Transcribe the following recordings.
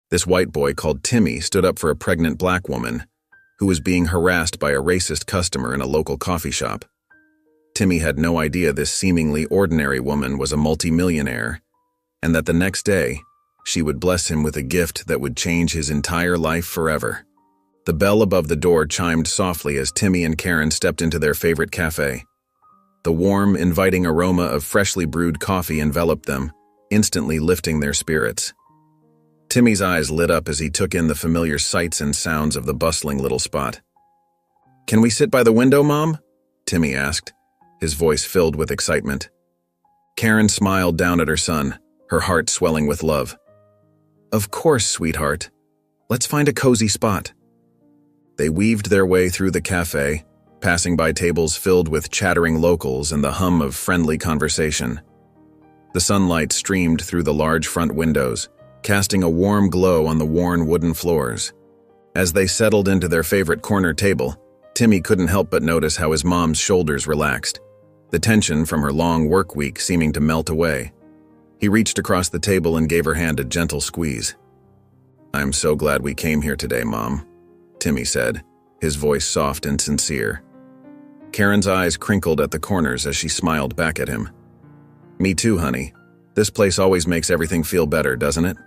This white boy called Timmy stood up for a pregnant black woman who was being harassed by a racist customer in a local coffee shop. Timmy had no idea this seemingly ordinary woman was a multimillionaire, and that the next day, she would bless him with a gift that would change his entire life forever. The bell above the door chimed softly as Timmy and Karen stepped into their favorite cafe. The warm, inviting aroma of freshly brewed coffee enveloped them, instantly lifting their spirits. Timmy's eyes lit up as he took in the familiar sights and sounds of the bustling little spot. "Can we sit by the window, Mom?" Timmy asked, his voice filled with excitement. Karen smiled down at her son, her heart swelling with love. "Of course, sweetheart. Let's find a cozy spot." They weaved their way through the cafe, passing by tables filled with chattering locals and the hum of friendly conversation. The sunlight streamed through the large front windows, casting a warm glow on the worn wooden floors. As they settled into their favorite corner table, Timmy couldn't help but notice how his mom's shoulders relaxed, the tension from her long work week seeming to melt away. He reached across the table and gave her hand a gentle squeeze. "I'm so glad we came here today, Mom," Timmy said, his voice soft and sincere. Karen's eyes crinkled at the corners as she smiled back at him. "Me too, honey. This place always makes everything feel better, doesn't it?"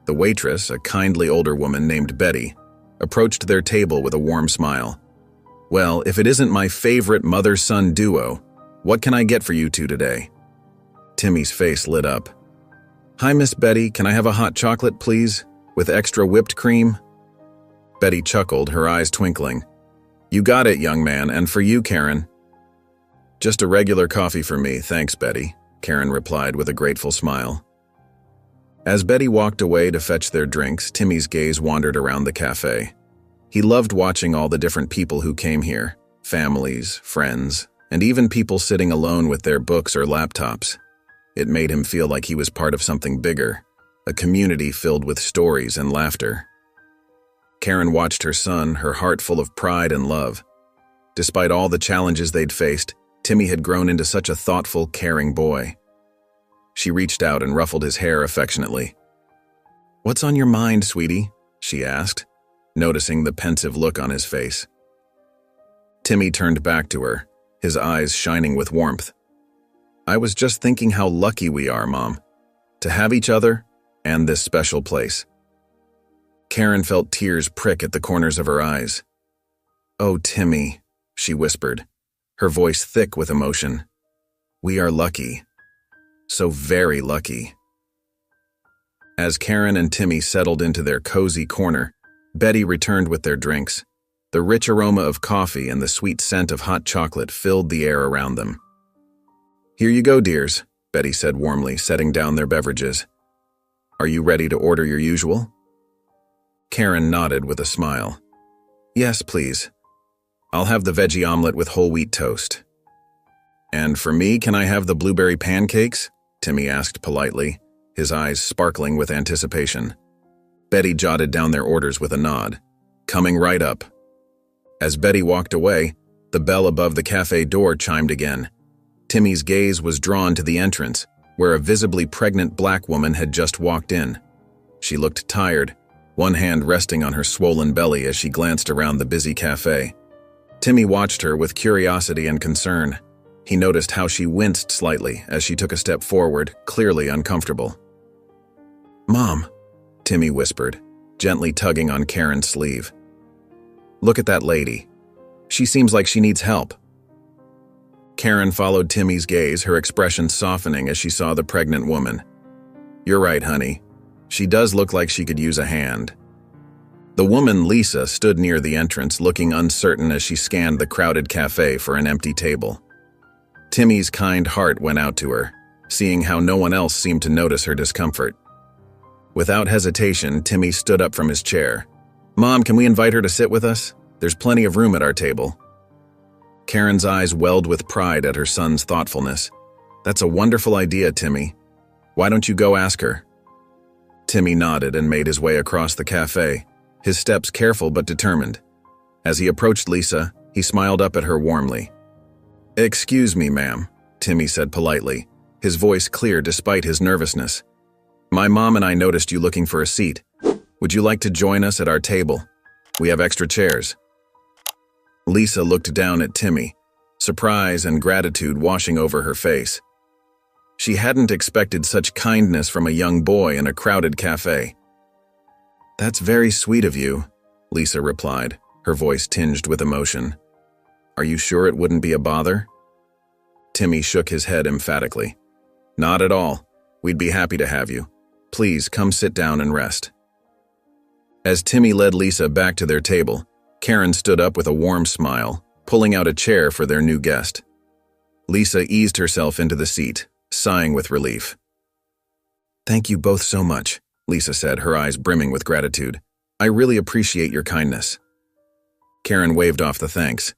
The waitress, a kindly older woman named Betty, approached their table with a warm smile. "Well, if it isn't my favorite mother-son duo, what can I get for you two today?" Timmy's face lit up. "Hi, Miss Betty, can I have a hot chocolate, please, with extra whipped cream?" Betty chuckled, her eyes twinkling. "You got it, young man, and for you, Karen." "Just a regular coffee for me, thanks, Betty," Karen replied with a grateful smile. As Betty walked away to fetch their drinks, Timmy's gaze wandered around the cafe. He loved watching all the different people who came here, families, friends, and even people sitting alone with their books or laptops. It made him feel like he was part of something bigger, a community filled with stories and laughter. Karen watched her son, her heart full of pride and love. Despite all the challenges they'd faced, Timmy had grown into such a thoughtful, caring boy. She reached out and ruffled his hair affectionately. "What's on your mind, sweetie?" she asked, noticing the pensive look on his face. Timmy turned back to her, his eyes shining with warmth. "I was just thinking how lucky we are, Mom, to have each other and this special place." Karen felt tears prick at the corners of her eyes. "Oh, Timmy," she whispered, her voice thick with emotion. "We are lucky. So very lucky." As Karen and Timmy settled into their cozy corner, Betty returned with their drinks. The rich aroma of coffee and the sweet scent of hot chocolate filled the air around them. "Here you go, dears," Betty said warmly, setting down their beverages. "Are you ready to order your usual?" Karen nodded with a smile. "Yes, please. I'll have the veggie omelet with whole wheat toast." "And for me, can I have the blueberry pancakes?" Timmy asked politely, his eyes sparkling with anticipation. Betty jotted down their orders with a nod. "Coming right up." As Betty walked away, the bell above the cafe door chimed again. Timmy's gaze was drawn to the entrance, where a visibly pregnant black woman had just walked in. She looked tired, one hand resting on her swollen belly as she glanced around the busy cafe. Timmy watched her with curiosity and concern. He noticed how she winced slightly as she took a step forward, clearly uncomfortable. "Mom," Timmy whispered, gently tugging on Karen's sleeve. "Look at that lady. She seems like she needs help." Karen followed Timmy's gaze, her expression softening as she saw the pregnant woman. "You're right, honey. She does look like she could use a hand." The woman, Lisa, stood near the entrance, looking uncertain as she scanned the crowded cafe for an empty table. Timmy's kind heart went out to her, seeing how no one else seemed to notice her discomfort. Without hesitation, Timmy stood up from his chair. "Mom, can we invite her to sit with us? There's plenty of room at our table." Karen's eyes welled with pride at her son's thoughtfulness. "That's a wonderful idea, Timmy. Why don't you go ask her?" Timmy nodded and made his way across the cafe, his steps careful but determined. As he approached Lisa, he smiled up at her warmly. "Excuse me, ma'am," Timmy said politely, his voice clear despite his nervousness. "My mom and I noticed you looking for a seat, Would you like to join us at our table? We have extra chairs. Lisa looked down at Timmy, surprise and gratitude washing over her face. She hadn't expected such kindness from a young boy in a crowded cafe. "That's very sweet of you," Lisa replied, her voice tinged with emotion. "Are you sure it wouldn't be a bother?" Timmy shook his head emphatically. "Not at all. We'd be happy to have you. Please come sit down and rest." As Timmy led Lisa back to their table, Karen stood up with a warm smile, pulling out a chair for their new guest. Lisa eased herself into the seat, sighing with relief. "Thank you both so much," Lisa said, her eyes brimming with gratitude. "I really appreciate your kindness." Karen waved off the thanks.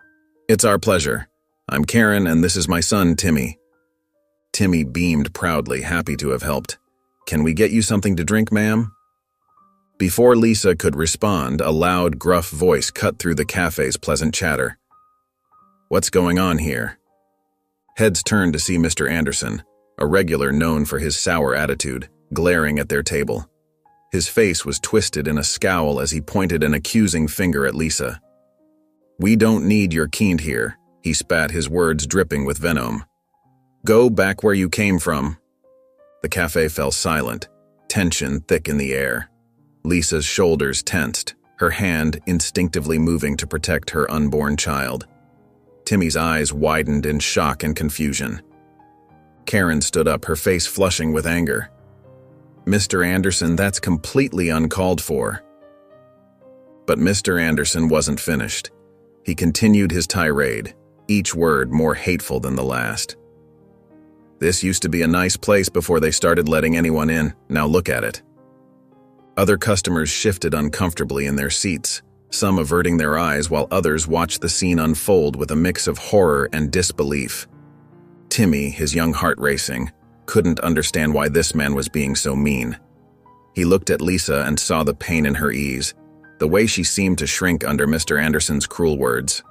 "It's our pleasure. I'm Karen, and this is my son, Timmy." Timmy beamed proudly, happy to have helped. "Can we get you something to drink, ma'am?" Before Lisa could respond, a loud, gruff voice cut through the cafe's pleasant chatter. "What's going on here?" Heads turned to see Mr. Anderson, a regular known for his sour attitude, glaring at their table. His face was twisted in a scowl as he pointed an accusing finger at Lisa. "We don't need your kind here," he spat, his words dripping with venom. "Go back where you came from." The cafe fell silent, tension thick in the air. Lisa's shoulders tensed, her hand instinctively moving to protect her unborn child. Timmy's eyes widened in shock and confusion. Karen stood up, her face flushing with anger. "Mr. Anderson, that's completely uncalled for." But Mr. Anderson wasn't finished. He continued his tirade, each word more hateful than the last. "This used to be a nice place before they started letting anyone in. Now look at it." Other customers shifted uncomfortably in their seats, some averting their eyes while others watched the scene unfold with a mix of horror and disbelief. Timmy, his young heart racing, couldn't understand why this man was being so mean. He looked at Lisa and saw the pain in her eyes, the way she seemed to shrink under Mr. Anderson's cruel words.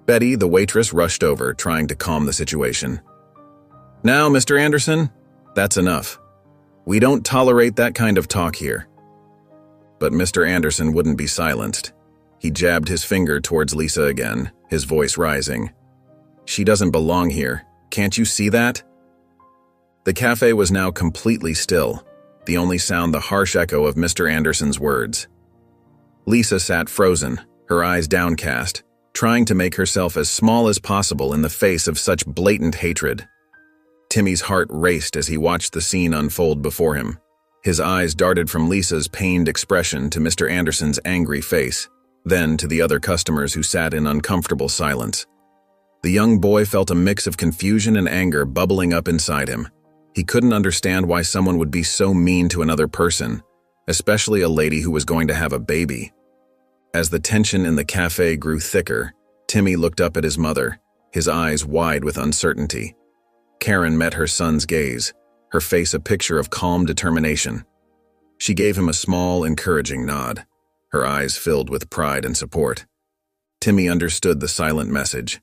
Betty, the waitress, rushed over, trying to calm the situation. "Now, Mr. Anderson, that's enough. We don't tolerate that kind of talk here." But Mr. Anderson wouldn't be silenced. He jabbed his finger towards Lisa again, his voice rising. "She doesn't belong here. Can't you see that?" The cafe was now completely still, the only sound the harsh echo of Mr. Anderson's words. Lisa sat frozen, her eyes downcast, trying to make herself as small as possible in the face of such blatant hatred. Timmy's heart raced as he watched the scene unfold before him. His eyes darted from Lisa's pained expression to Mr. Anderson's angry face, then to the other customers who sat in uncomfortable silence. The young boy felt a mix of confusion and anger bubbling up inside him. He couldn't understand why someone would be so mean to another person, especially a lady who was going to have a baby. As the tension in the cafe grew thicker, Timmy looked up at his mother, his eyes wide with uncertainty. Karen met her son's gaze, her face a picture of calm determination. She gave him a small, encouraging nod, her eyes filled with pride and support. Timmy understood the silent message.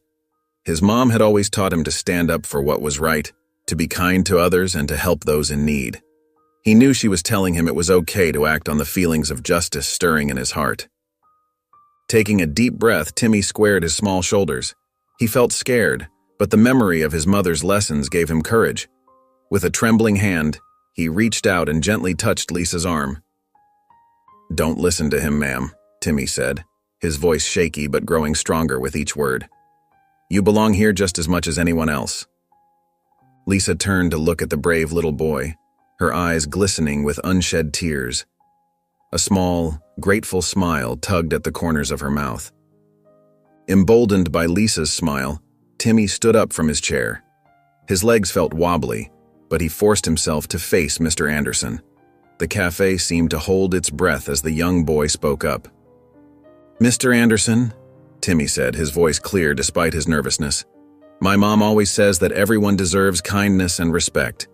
His mom had always taught him to stand up for what was right, to be kind to others, and to help those in need. He knew she was telling him it was okay to act on the feelings of justice stirring in his heart. Taking a deep breath, Timmy squared his small shoulders. He felt scared, but the memory of his mother's lessons gave him courage. With a trembling hand, he reached out and gently touched Lisa's arm. "Don't listen to him, ma'am," Timmy said, his voice shaky but growing stronger with each word. "You belong here just as much as anyone else." Lisa turned to look at the brave little boy, her eyes glistening with unshed tears. A small, grateful smile tugged at the corners of her mouth. Emboldened by Lisa's smile, Timmy stood up from his chair. His legs felt wobbly, but he forced himself to face Mr. Anderson. The cafe seemed to hold its breath as the young boy spoke up. "Mr. Anderson," Timmy said, his voice clear despite his nervousness, "my mom always says that everyone deserves kindness and respect.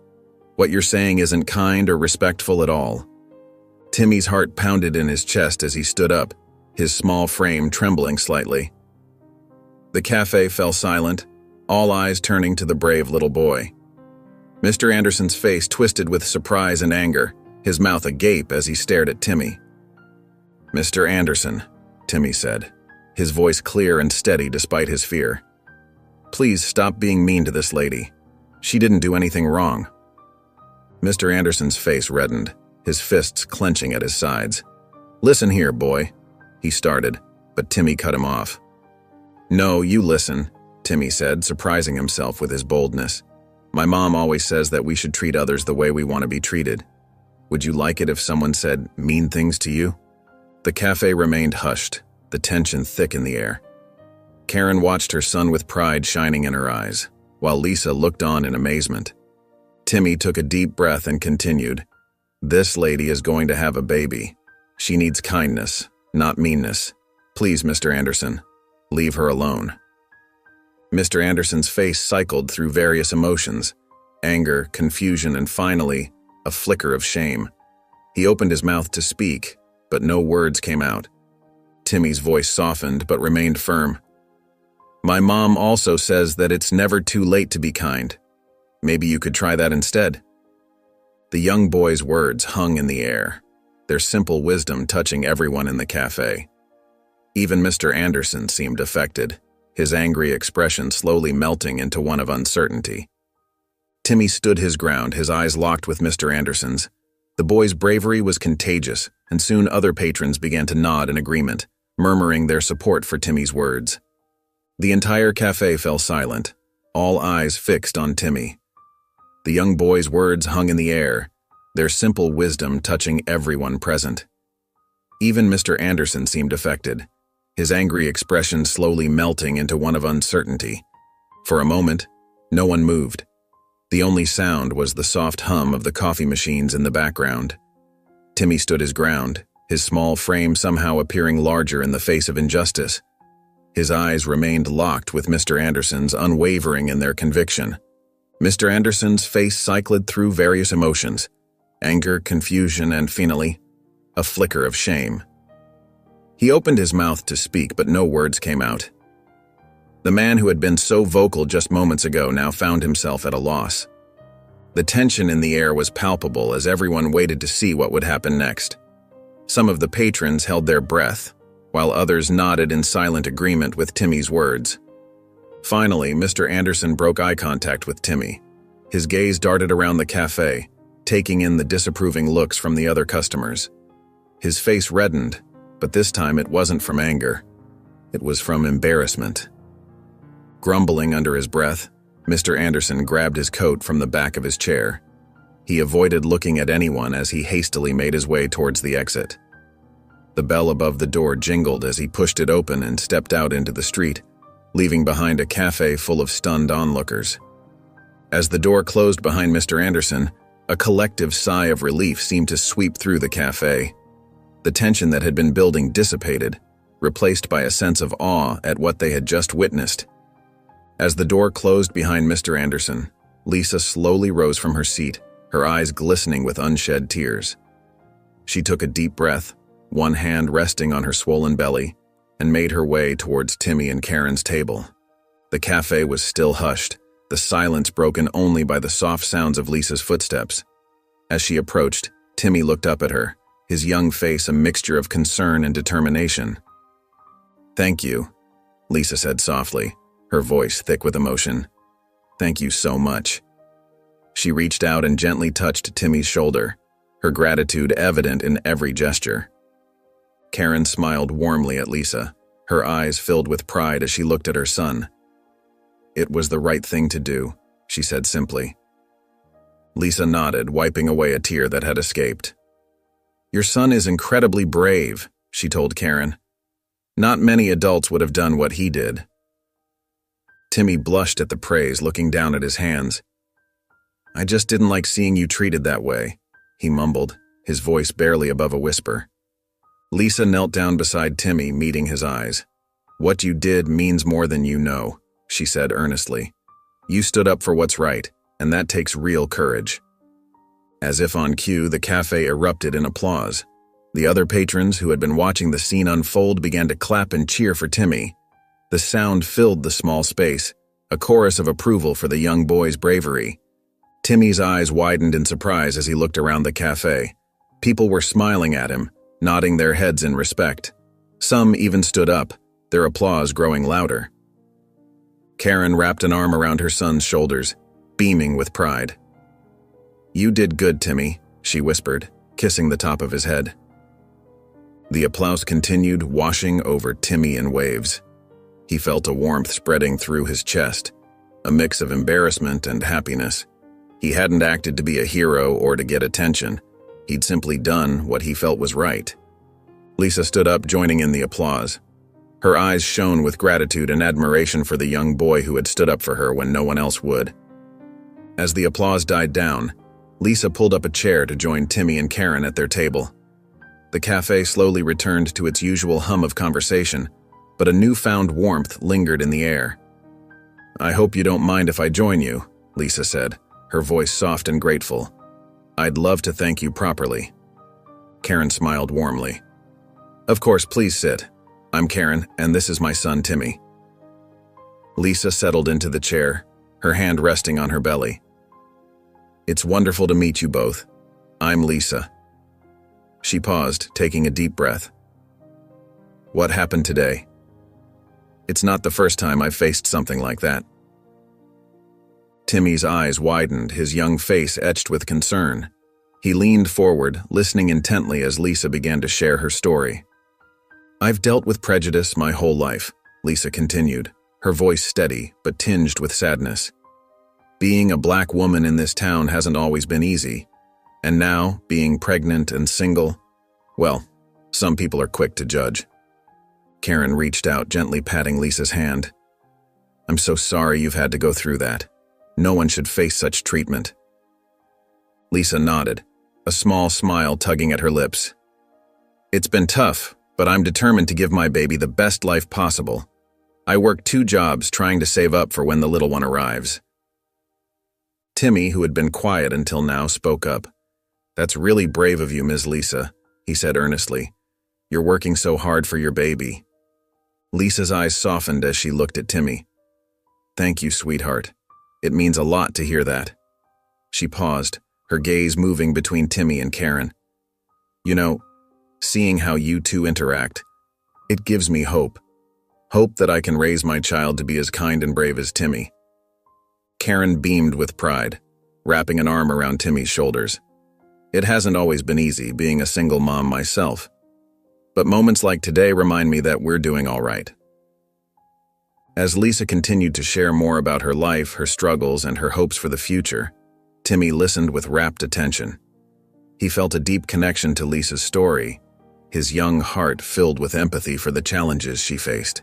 What you're saying isn't kind or respectful at all." Timmy's heart pounded in his chest as he stood up, his small frame trembling slightly. The cafe fell silent, all eyes turning to the brave little boy. Mr. Anderson's face twisted with surprise and anger, his mouth agape as he stared at Timmy, "Mr. Anderson," Timmy said, his voice clear and steady despite his fear. "Please stop being mean to this lady. She didn't do anything wrong." Mr. Anderson's face reddened, his fists clenching at his sides. "Listen here, boy," he started, but Timmy cut him off. "No, you listen," Timmy said, surprising himself with his boldness. "My mom always says that we should treat others the way we want to be treated. Would you like it if someone said mean things to you?" The cafe remained hushed, the tension thick in the air. Karen watched her son with pride shining in her eyes, while Lisa looked on in amazement. Timmy took a deep breath and continued, "This lady is going to have a baby. She needs kindness, not meanness. Please, Mr. Anderson, leave her alone." Mr. Anderson's face cycled through various emotions, anger, confusion, and finally, a flicker of shame. He opened his mouth to speak, but no words came out. Timmy's voice softened but remained firm. "My mom also says that it's never too late to be kind. Maybe you could try that instead." The young boy's words hung in the air, their simple wisdom touching everyone in the cafe. Even Mr. Anderson seemed affected, his angry expression slowly melting into one of uncertainty. Timmy stood his ground, his eyes locked with Mr. Anderson's. The boy's bravery was contagious, and soon other patrons began to nod in agreement, murmuring their support for Timmy's words. The entire cafe fell silent, all eyes fixed on Timmy. The young boy's words hung in the air, their simple wisdom touching everyone present. Even Mr. Anderson seemed affected, his angry expression slowly melting into one of uncertainty. For a moment, no one moved. The only sound was the soft hum of the coffee machines in the background. Timmy stood his ground, his small frame somehow appearing larger in the face of injustice. His eyes remained locked with Mr. Anderson's, unwavering in their conviction. Mr. Anderson's face cycled through various emotions, anger, confusion, and finally, a flicker of shame. He opened his mouth to speak, but no words came out. The man who had been so vocal just moments ago now found himself at a loss. The tension in the air was palpable as everyone waited to see what would happen next. Some of the patrons held their breath, while others nodded in silent agreement with Timmy's words. Finally, Mr. Anderson broke eye contact with Timmy. His gaze darted around the cafe, taking in the disapproving looks from the other customers. His face reddened, but this time it wasn't from anger. It was from embarrassment. Grumbling under his breath, Mr. Anderson grabbed his coat from the back of his chair. He avoided looking at anyone as he hastily made his way towards the exit. The bell above the door jingled as he pushed it open and stepped out into the street, leaving behind a cafe full of stunned onlookers. As the door closed behind Mr. Anderson, a collective sigh of relief seemed to sweep through the cafe. The tension that had been building dissipated, replaced by a sense of awe at what they had just witnessed. As the door closed behind Mr. Anderson, Lisa slowly rose from her seat, her eyes glistening with unshed tears. She took a deep breath, one hand resting on her swollen belly, and made her way towards Timmy and Karen's table. The cafe was still hushed, the silence broken only by the soft sounds of Lisa's footsteps. As she approached, Timmy looked up at her, his young face a mixture of concern and determination. "Thank you," Lisa said softly, her voice thick with emotion. "Thank you so much." She reached out and gently touched Timmy's shoulder, her gratitude evident in every gesture. Karen smiled warmly at Lisa, her eyes filled with pride as she looked at her son. "It was the right thing to do," she said simply. Lisa nodded, wiping away a tear that had escaped. "Your son is incredibly brave," she told Karen. "Not many adults would have done what he did." Timmy blushed at the praise, looking down at his hands. "I just didn't like seeing you treated that way," he mumbled, his voice barely above a whisper. Lisa knelt down beside Timmy, meeting his eyes. "What you did means more than you know," she said earnestly. "You stood up for what's right, and that takes real courage." As if on cue, the cafe erupted in applause. The other patrons who had been watching the scene unfold began to clap and cheer for Timmy. The sound filled the small space, a chorus of approval for the young boy's bravery. Timmy's eyes widened in surprise as he looked around the cafe. People were smiling at him, nodding their heads in respect. Some even stood up, their applause growing louder. Karen wrapped an arm around her son's shoulders, beaming with pride. "You did good, Timmy," she whispered, kissing the top of his head. The applause continued, washing over Timmy in waves. He felt a warmth spreading through his chest, a mix of embarrassment and happiness. He hadn't acted to be a hero or to get attention. He'd simply done what he felt was right. Lisa stood up, joining in the applause. Her eyes shone with gratitude and admiration for the young boy who had stood up for her when no one else would. As the applause died down, Lisa pulled up a chair to join Timmy and Karen at their table. The cafe slowly returned to its usual hum of conversation, but a newfound warmth lingered in the air. "I hope you don't mind if I join you," Lisa said, her voice soft and grateful. "I'd love to thank you properly." Karen smiled warmly. "Of course, please sit. I'm Karen, and this is my son, Timmy." Lisa settled into the chair, her hand resting on her belly. "It's wonderful to meet you both. I'm Lisa." She paused, taking a deep breath. "What happened today? It's not the first time I've faced something like that." Timmy's eyes widened, his young face etched with concern. He leaned forward, listening intently as Lisa began to share her story. "I've dealt with prejudice my whole life," Lisa continued, her voice steady but tinged with sadness. "Being a black woman in this town hasn't always been easy, and now, being pregnant and single, well, some people are quick to judge." Karen reached out, gently patting Lisa's hand. "I'm so sorry you've had to go through that. No one should face such treatment." Lisa nodded, a small smile tugging at her lips. "It's been tough, but I'm determined to give my baby the best life possible. I work 2 jobs trying to save up for when the little one arrives." Timmy, who had been quiet until now, spoke up. "That's really brave of you, Ms. Lisa," he said earnestly. "You're working so hard for your baby." Lisa's eyes softened as she looked at Timmy. "Thank you, sweetheart. It means a lot to hear that." She paused, her gaze moving between Timmy and Karen. "You know, seeing how you two interact, it gives me hope. Hope that I can raise my child to be as kind and brave as Timmy." Karen beamed with pride, wrapping an arm around Timmy's shoulders. "It hasn't always been easy, being a single mom myself. But moments like today remind me that we're doing all right." As Lisa continued to share more about her life, her struggles, and her hopes for the future, Timmy listened with rapt attention. He felt a deep connection to Lisa's story, his young heart filled with empathy for the challenges she faced.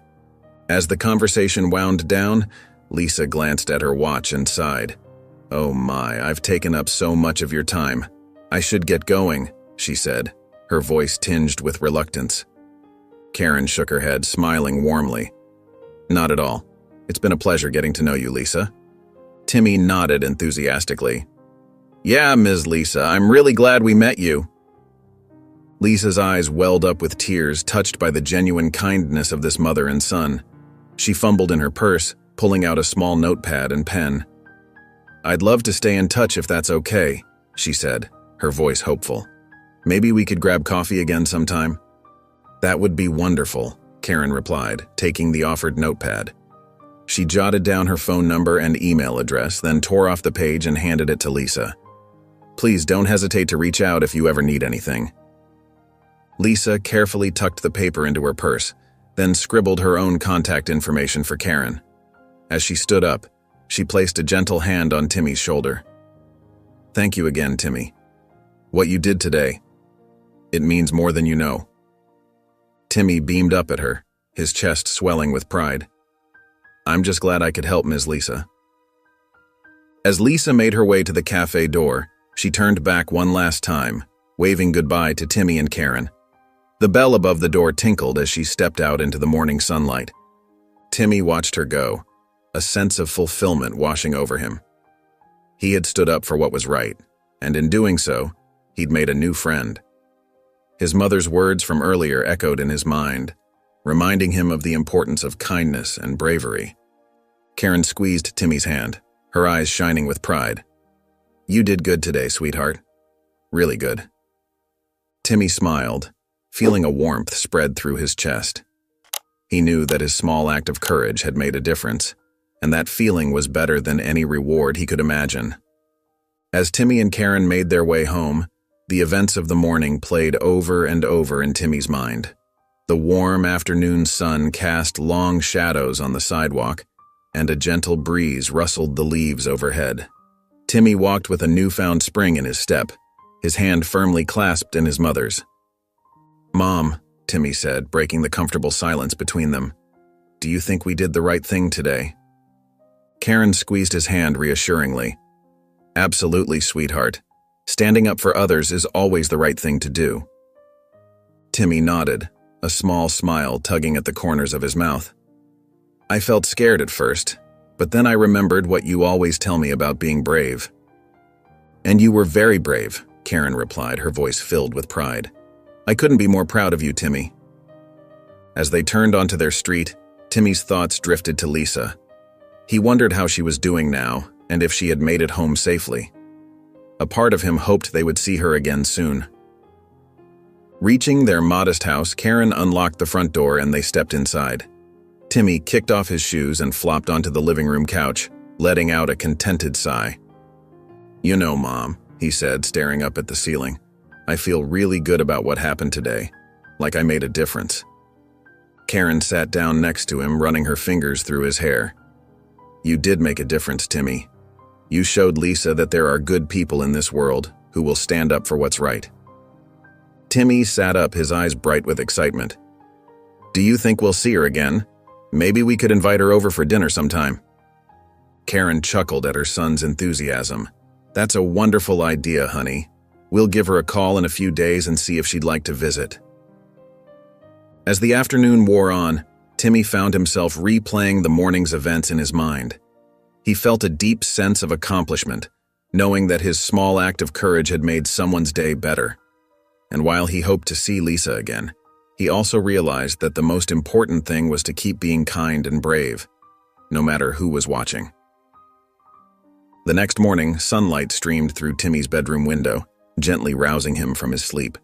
As the conversation wound down, Lisa glanced at her watch and sighed. "Oh my, I've taken up so much of your time. I should get going," she said, her voice tinged with reluctance. Karen shook her head, smiling warmly. "Not at all. It's been a pleasure getting to know you, Lisa." Timmy nodded enthusiastically. "Yeah, Ms. Lisa, I'm really glad we met you." Lisa's eyes welled up with tears, touched by the genuine kindness of this mother and son. She fumbled in her purse, pulling out a small notepad and pen. "I'd love to stay in touch if that's okay," she said, her voice hopeful. "Maybe we could grab coffee again sometime?" "That would be wonderful," Karen replied, taking the offered notepad. She jotted down her phone number and email address, then tore off the page and handed it to Lisa. "Please don't hesitate to reach out if you ever need anything." Lisa carefully tucked the paper into her purse, then scribbled her own contact information for Karen. As she stood up, she placed a gentle hand on Timmy's shoulder. "Thank you again, Timmy. What you did today, it means more than you know." Timmy beamed up at her, his chest swelling with pride. "I'm just glad I could help, Ms. Lisa." As Lisa made her way to the cafe door, she turned back one last time, waving goodbye to Timmy and Karen. The bell above the door tinkled as she stepped out into the morning sunlight. Timmy watched her go, a sense of fulfillment washing over him. He had stood up for what was right, and in doing so, he'd made a new friend. His mother's words from earlier echoed in his mind, reminding him of the importance of kindness and bravery. Karen squeezed Timmy's hand, her eyes shining with pride. "You did good today, sweetheart. Really good." Timmy smiled, feeling a warmth spread through his chest. He knew that his small act of courage had made a difference, and that feeling was better than any reward he could imagine. As Timmy and Karen made their way home, the events of the morning played over and over in Timmy's mind. The warm afternoon sun cast long shadows on the sidewalk, and a gentle breeze rustled the leaves overhead. Timmy walked with a newfound spring in his step, his hand firmly clasped in his mother's. "Mom," Timmy said, breaking the comfortable silence between them, "do you think we did the right thing today?" Karen squeezed his hand reassuringly. "Absolutely, sweetheart. Standing up for others is always the right thing to do." Timmy nodded, a small smile tugging at the corners of his mouth. "I felt scared at first, but then I remembered what you always tell me about being brave." "And you were very brave," Karen replied, her voice filled with pride. "I couldn't be more proud of you, Timmy." As they turned onto their street, Timmy's thoughts drifted to Lisa. He wondered how she was doing now, and if she had made it home safely. A part of him hoped they would see her again soon. Reaching their modest house, Karen unlocked the front door and they stepped inside. Timmy kicked off his shoes and flopped onto the living room couch, letting out a contented sigh. "You know, Mom," he said, staring up at the ceiling, "I feel really good about what happened today, like I made a difference." Karen sat down next to him, running her fingers through his hair. "You did make a difference, Timmy. You showed Lisa that there are good people in this world who will stand up for what's right." Timmy sat up, his eyes bright with excitement. "Do you think we'll see her again? Maybe we could invite her over for dinner sometime." Karen chuckled at her son's enthusiasm. "That's a wonderful idea, honey. We'll give her a call in a few days and see if she'd like to visit." As the afternoon wore on, Timmy found himself replaying the morning's events in his mind. He felt a deep sense of accomplishment, knowing that his small act of courage had made someone's day better. And while he hoped to see Lisa again, he also realized that the most important thing was to keep being kind and brave, no matter who was watching. The next morning, sunlight streamed through Timmy's bedroom window, gently rousing him from his sleep.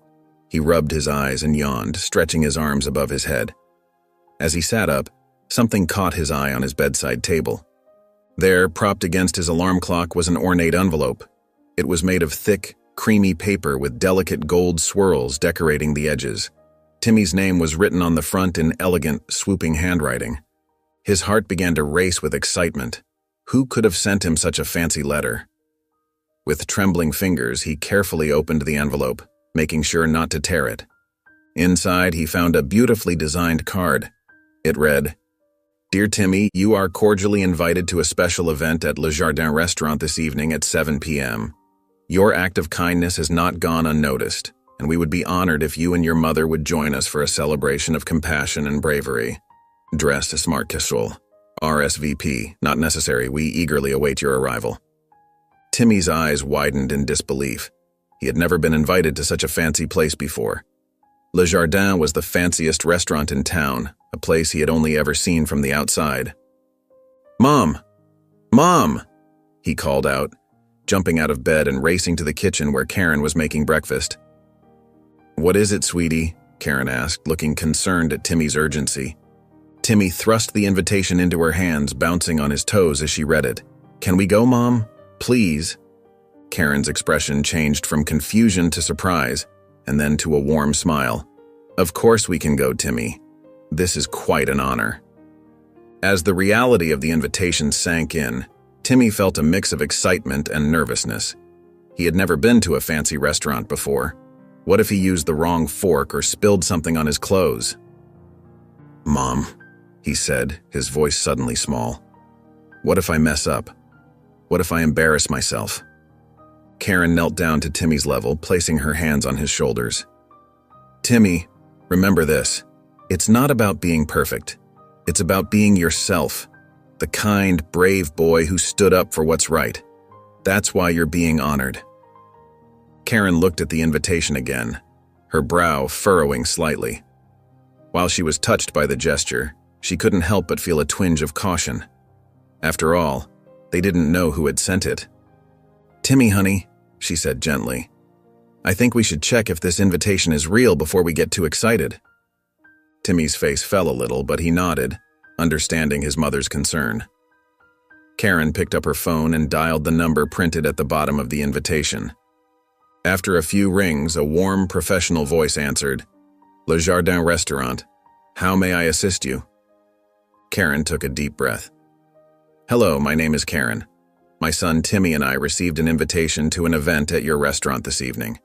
He rubbed his eyes and yawned, stretching his arms above his head. As he sat up, something caught his eye on his bedside table. There, propped against his alarm clock, was an ornate envelope. It was made of thick, creamy paper with delicate gold swirls decorating the edges. Timmy's name was written on the front in elegant, swooping handwriting. His heart began to race with excitement. Who could have sent him such a fancy letter? With trembling fingers, he carefully opened the envelope, making sure not to tear it. Inside, he found a beautifully designed card. It read, "Dear Timmy, you are cordially invited to a special event at Le Jardin restaurant this evening at 7 p.m. Your act of kindness has not gone unnoticed, and we would be honored if you and your mother would join us for a celebration of compassion and bravery. Dress smart casual. RSVP, not necessary. We eagerly await your arrival." Timmy's eyes widened in disbelief. He had never been invited to such a fancy place before. Le Jardin was the fanciest restaurant in town, a place he had only ever seen from the outside. "Mom! Mom!" he called out, jumping out of bed and racing to the kitchen where Karen was making breakfast. "What is it, sweetie?" Karen asked, looking concerned at Timmy's urgency. Timmy thrust the invitation into her hands, bouncing on his toes as she read it. "Can we go, Mom? Please?" Karen's expression changed from confusion to surprise, and then to a warm smile. "Of course we can go, Timmy. This is quite an honor." As the reality of the invitation sank in, Timmy felt a mix of excitement and nervousness. He had never been to a fancy restaurant before. What if he used the wrong fork or spilled something on his clothes? "Mom," he said, his voice suddenly small. "What if I mess up? What if I embarrass myself?" Karen knelt down to Timmy's level, placing her hands on his shoulders. "Timmy, remember this. It's not about being perfect. It's about being yourself. The kind, brave boy who stood up for what's right. That's why you're being honored." Karen looked at the invitation again, her brow furrowing slightly. While she was touched by the gesture, she couldn't help but feel a twinge of caution. After all, they didn't know who had sent it. "Timmy, honey," she said gently, I think we should check if this invitation is real before we get too excited. Timmy's face fell a little, but he nodded, understanding his mother's concern. Karen picked up her phone and dialed the number printed at the bottom of the invitation. After a few rings, a warm, professional voice answered, Le Jardin Restaurant. How may I assist you? Karen took a deep breath. Hello, my name is Karen. My son Timmy and I received an invitation to an event at your restaurant this evening.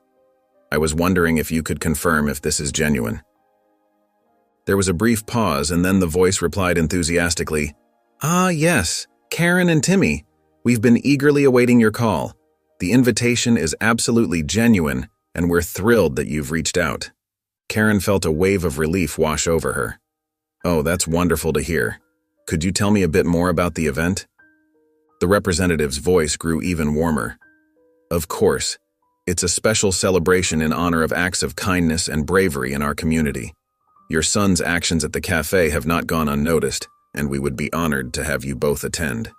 I was wondering if you could confirm if this is genuine. There was a brief pause, and then the voice replied enthusiastically, Ah, yes, Karen and Timmy. We've been eagerly awaiting your call. The invitation is absolutely genuine, and we're thrilled that you've reached out. Karen felt a wave of relief wash over her. Oh, that's wonderful to hear. Could you tell me a bit more about the event? The representative's voice grew even warmer. Of course. It's a special celebration in honor of acts of kindness and bravery in our community. Your son's actions at the cafe have not gone unnoticed, and we would be honored to have you both attend.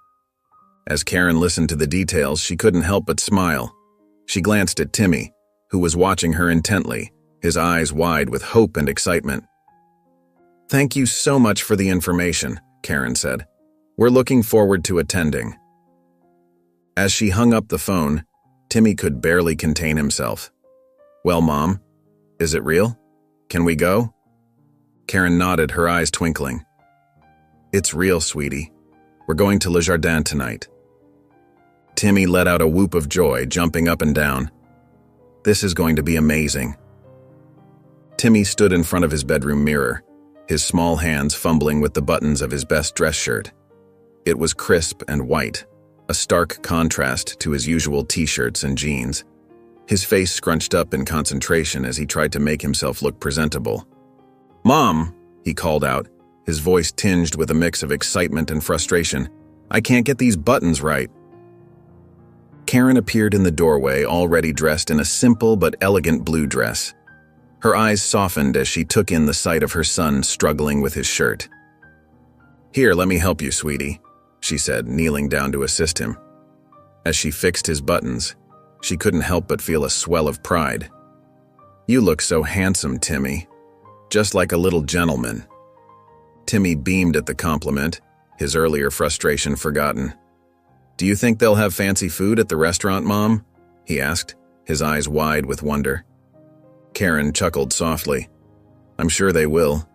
As Karen listened to the details, she couldn't help but smile. She glanced at Timmy, who was watching her intently, his eyes wide with hope and excitement. Thank you so much for the information, Karen said. We're looking forward to attending. As she hung up the phone, Timmy could barely contain himself. Well, Mom, is it real? Can we go? Karen nodded, her eyes twinkling. It's real, sweetie. We're going to Le Jardin tonight. Timmy let out a whoop of joy, jumping up and down. This is going to be amazing. Timmy stood in front of his bedroom mirror, his small hands fumbling with the buttons of his best dress shirt. It was crisp and white, a stark contrast to his usual t-shirts and jeans. His face scrunched up in concentration as he tried to make himself look presentable. Mom, he called out, his voice tinged with a mix of excitement and frustration. I can't get these buttons right. Karen appeared in the doorway, already dressed in a simple but elegant blue dress. Her eyes softened as she took in the sight of her son struggling with his shirt. Here, let me help you, sweetie, she said, kneeling down to assist him. As she fixed his buttons, she couldn't help but feel a swell of pride. You look so handsome, Timmy. Just like a little gentleman. Timmy beamed at the compliment, his earlier frustration forgotten. Do you think they'll have fancy food at the restaurant, Mom? He asked, his eyes wide with wonder. Karen chuckled softly. I'm sure they will.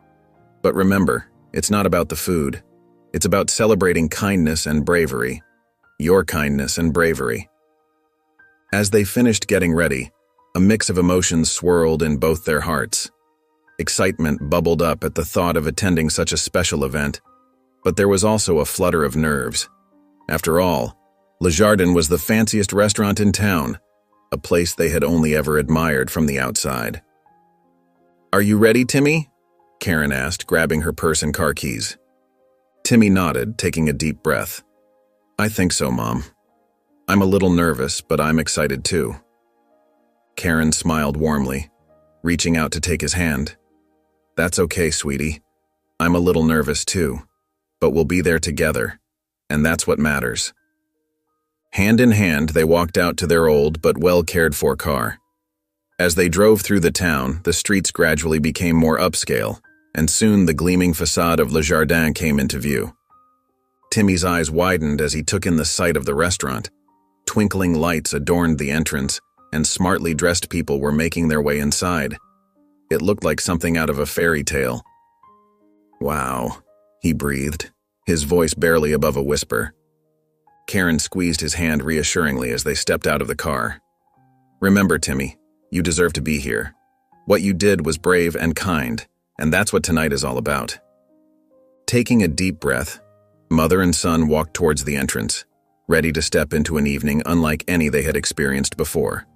But remember, it's not about the food. It's about celebrating kindness and bravery. Your kindness and bravery. As they finished getting ready, a mix of emotions swirled in both their hearts. Excitement bubbled up at the thought of attending such a special event, but there was also a flutter of nerves. After all, Le Jardin was the fanciest restaurant in town, a place they had only ever admired from the outside. Are you ready, Timmy? Karen asked, grabbing her purse and car keys. Timmy nodded, taking a deep breath. I think so, Mom. I'm a little nervous, but I'm excited too. Karen smiled warmly, reaching out to take his hand. That's okay, sweetie. I'm a little nervous too, but we'll be there together, and that's what matters. Hand in hand, they walked out to their old but well-cared-for car. As they drove through the town, the streets gradually became more upscale, and soon the gleaming facade of Le Jardin came into view. Timmy's eyes widened as he took in the sight of the restaurant. Twinkling lights adorned the entrance, and smartly dressed people were making their way inside. It looked like something out of a fairy tale. Wow, he breathed, his voice barely above a whisper. Karen squeezed his hand reassuringly as they stepped out of the car. Remember, Timmy, you deserve to be here. What you did was brave and kind, and that's what tonight is all about. Taking a deep breath, mother and son walked towards the entrance, ready to step into an evening unlike any they had experienced before.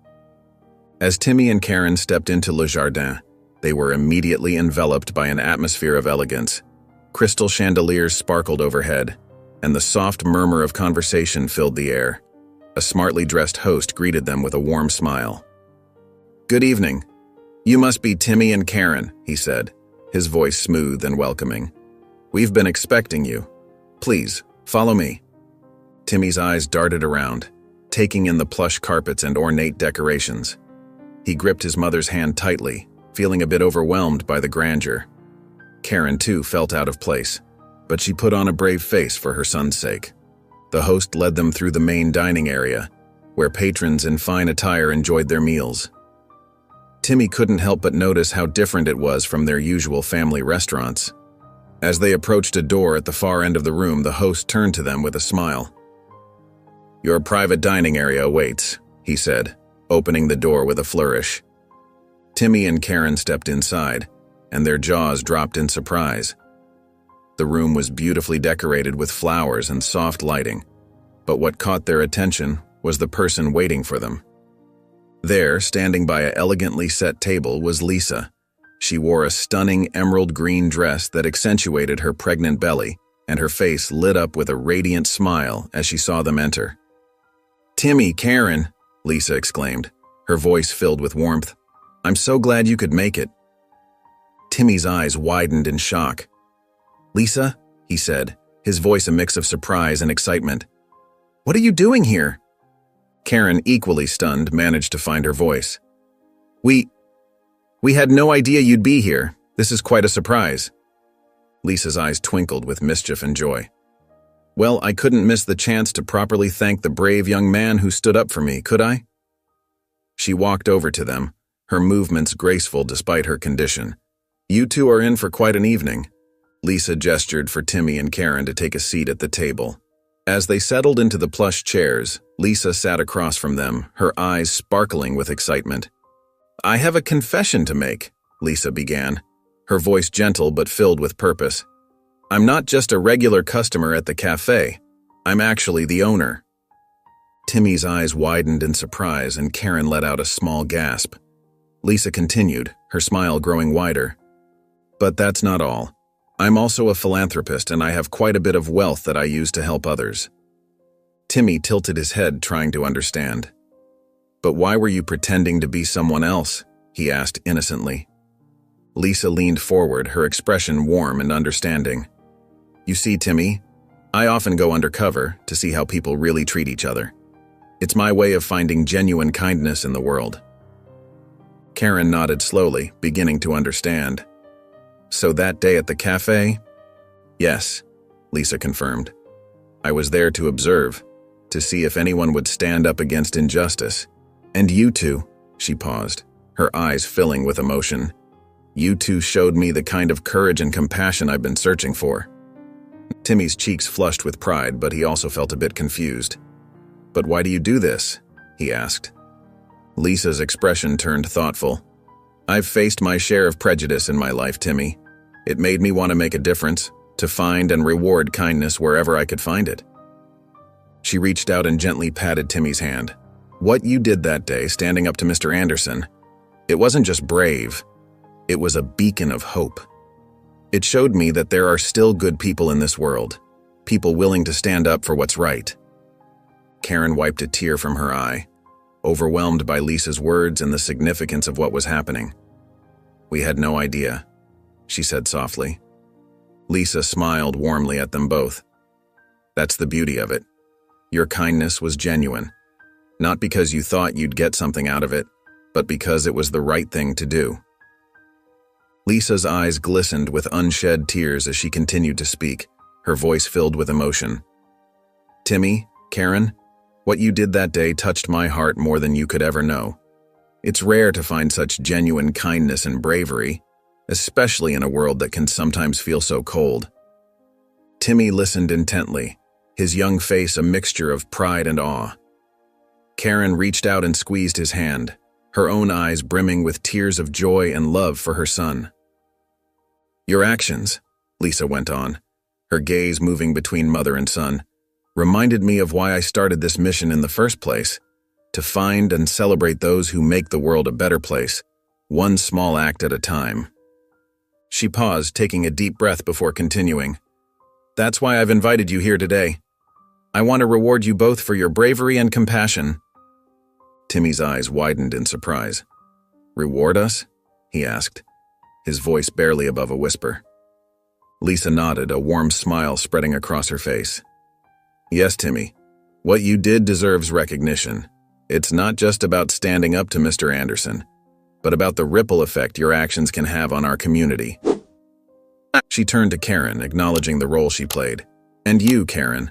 As Timmy and Karen stepped into Le Jardin, they were immediately enveloped by an atmosphere of elegance. Crystal chandeliers sparkled overhead, and the soft murmur of conversation filled the air. A smartly dressed host greeted them with a warm smile. Good evening. You must be Timmy and Karen, he said, his voice smooth and welcoming. We've been expecting you. Please, follow me. Timmy's eyes darted around, taking in the plush carpets and ornate decorations. He gripped his mother's hand tightly, feeling a bit overwhelmed by the grandeur. Karen, too, felt out of place, but she put on a brave face for her son's sake. The host led them through the main dining area, where patrons in fine attire enjoyed their meals. Timmy couldn't help but notice how different it was from their usual family restaurants. As they approached a door at the far end of the room, the host turned to them with a smile. "Your private dining area awaits," he said, opening the door with a flourish. Timmy and Karen stepped inside, and their jaws dropped in surprise. The room was beautifully decorated with flowers and soft lighting, but what caught their attention was the person waiting for them. There, standing by an elegantly set table, was Lisa. She wore a stunning emerald green dress that accentuated her pregnant belly, and her face lit up with a radiant smile as she saw them enter. "Timmy, Karen," Lisa exclaimed, her voice filled with warmth. "I'm so glad you could make it." Timmy's eyes widened in shock. "Lisa," he said, his voice a mix of surprise and excitement. "What are you doing here?" Karen, equally stunned, managed to find her voice. We had no idea you'd be here. This is quite a surprise." Lisa's eyes twinkled with mischief and joy. "Well, I couldn't miss the chance to properly thank the brave young man who stood up for me, could I?" She walked over to them, her movements graceful despite her condition. "You two are in for quite an evening." Lisa gestured for Timmy and Karen to take a seat at the table. As they settled into the plush chairs, Lisa sat across from them, her eyes sparkling with excitement. "I have a confession to make," Lisa began, her voice gentle but filled with purpose. "I'm not just a regular customer at the cafe. I'm actually the owner." Timmy's eyes widened in surprise and Karen let out a small gasp. Lisa continued, her smile growing wider. "But that's not all. I'm also a philanthropist and I have quite a bit of wealth that I use to help others." Timmy tilted his head, trying to understand. "But why were you pretending to be someone else?" he asked innocently. Lisa leaned forward, her expression warm and understanding. "You see, Timmy, I often go undercover to see how people really treat each other. It's my way of finding genuine kindness in the world." Karen nodded slowly, beginning to understand. "So that day at the cafe?" "Yes," Lisa confirmed. "I was there to observe, to see if anyone would stand up against injustice. And you two," she paused, her eyes filling with emotion. "You two showed me the kind of courage and compassion I've been searching for." Timmy's cheeks flushed with pride, but he also felt a bit confused. "But why do you do this?" he asked. Lisa's expression turned thoughtful. "I've faced my share of prejudice in my life, Timmy. It made me want to make a difference, to find and reward kindness wherever I could find it." She reached out and gently patted Timmy's hand. "What you did that day, standing up to Mr. Anderson, it wasn't just brave, it was a beacon of hope. It showed me that there are still good people in this world, people willing to stand up for what's right." Karen wiped a tear from her eye, overwhelmed by Lisa's words and the significance of what was happening. "We had no idea," she said softly. Lisa smiled warmly at them both. "That's the beauty of it. Your kindness was genuine, not because you thought you'd get something out of it, but because it was the right thing to do." Lisa's eyes glistened with unshed tears as she continued to speak, her voice filled with emotion. "Timmy, Karen, what you did that day touched my heart more than you could ever know. It's rare to find such genuine kindness and bravery, especially in a world that can sometimes feel so cold." Timmy listened intently, his young face a mixture of pride and awe. Karen reached out and squeezed his hand, her own eyes brimming with tears of joy and love for her son. "Your actions," Lisa went on, her gaze moving between mother and son, "reminded me of why I started this mission in the first place, to find and celebrate those who make the world a better place, one small act at a time." She paused, taking a deep breath before continuing. "That's why I've invited you here today. I want to reward you both for your bravery and compassion." Timmy's eyes widened in surprise. "Reward us?" he asked, his voice barely above a whisper. Lisa nodded, a warm smile spreading across her face. "Yes, Timmy. What you did deserves recognition. It's not just about standing up to Mr. Anderson. but about the ripple effect your actions can have on our community. She turned to Karen, acknowledging the role she played. And you, Karen,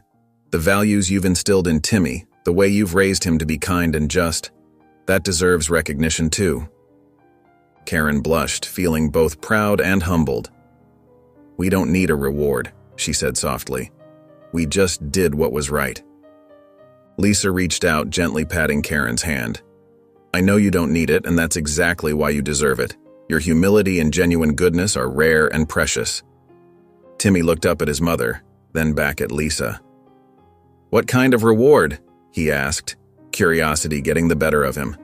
the values you've instilled in Timmy, the way you've raised him to be kind and just, that deserves recognition too. Karen blushed, feeling both proud and humbled. We don't need a reward, she said softly. We just did what was right. Lisa reached out, gently patting Karen's hand. I know you don't need it, and that's exactly why you deserve it. Your humility and genuine goodness are rare and precious. Timmy looked up at his mother, then back at Lisa. What kind of reward? He asked, curiosity getting the better of him.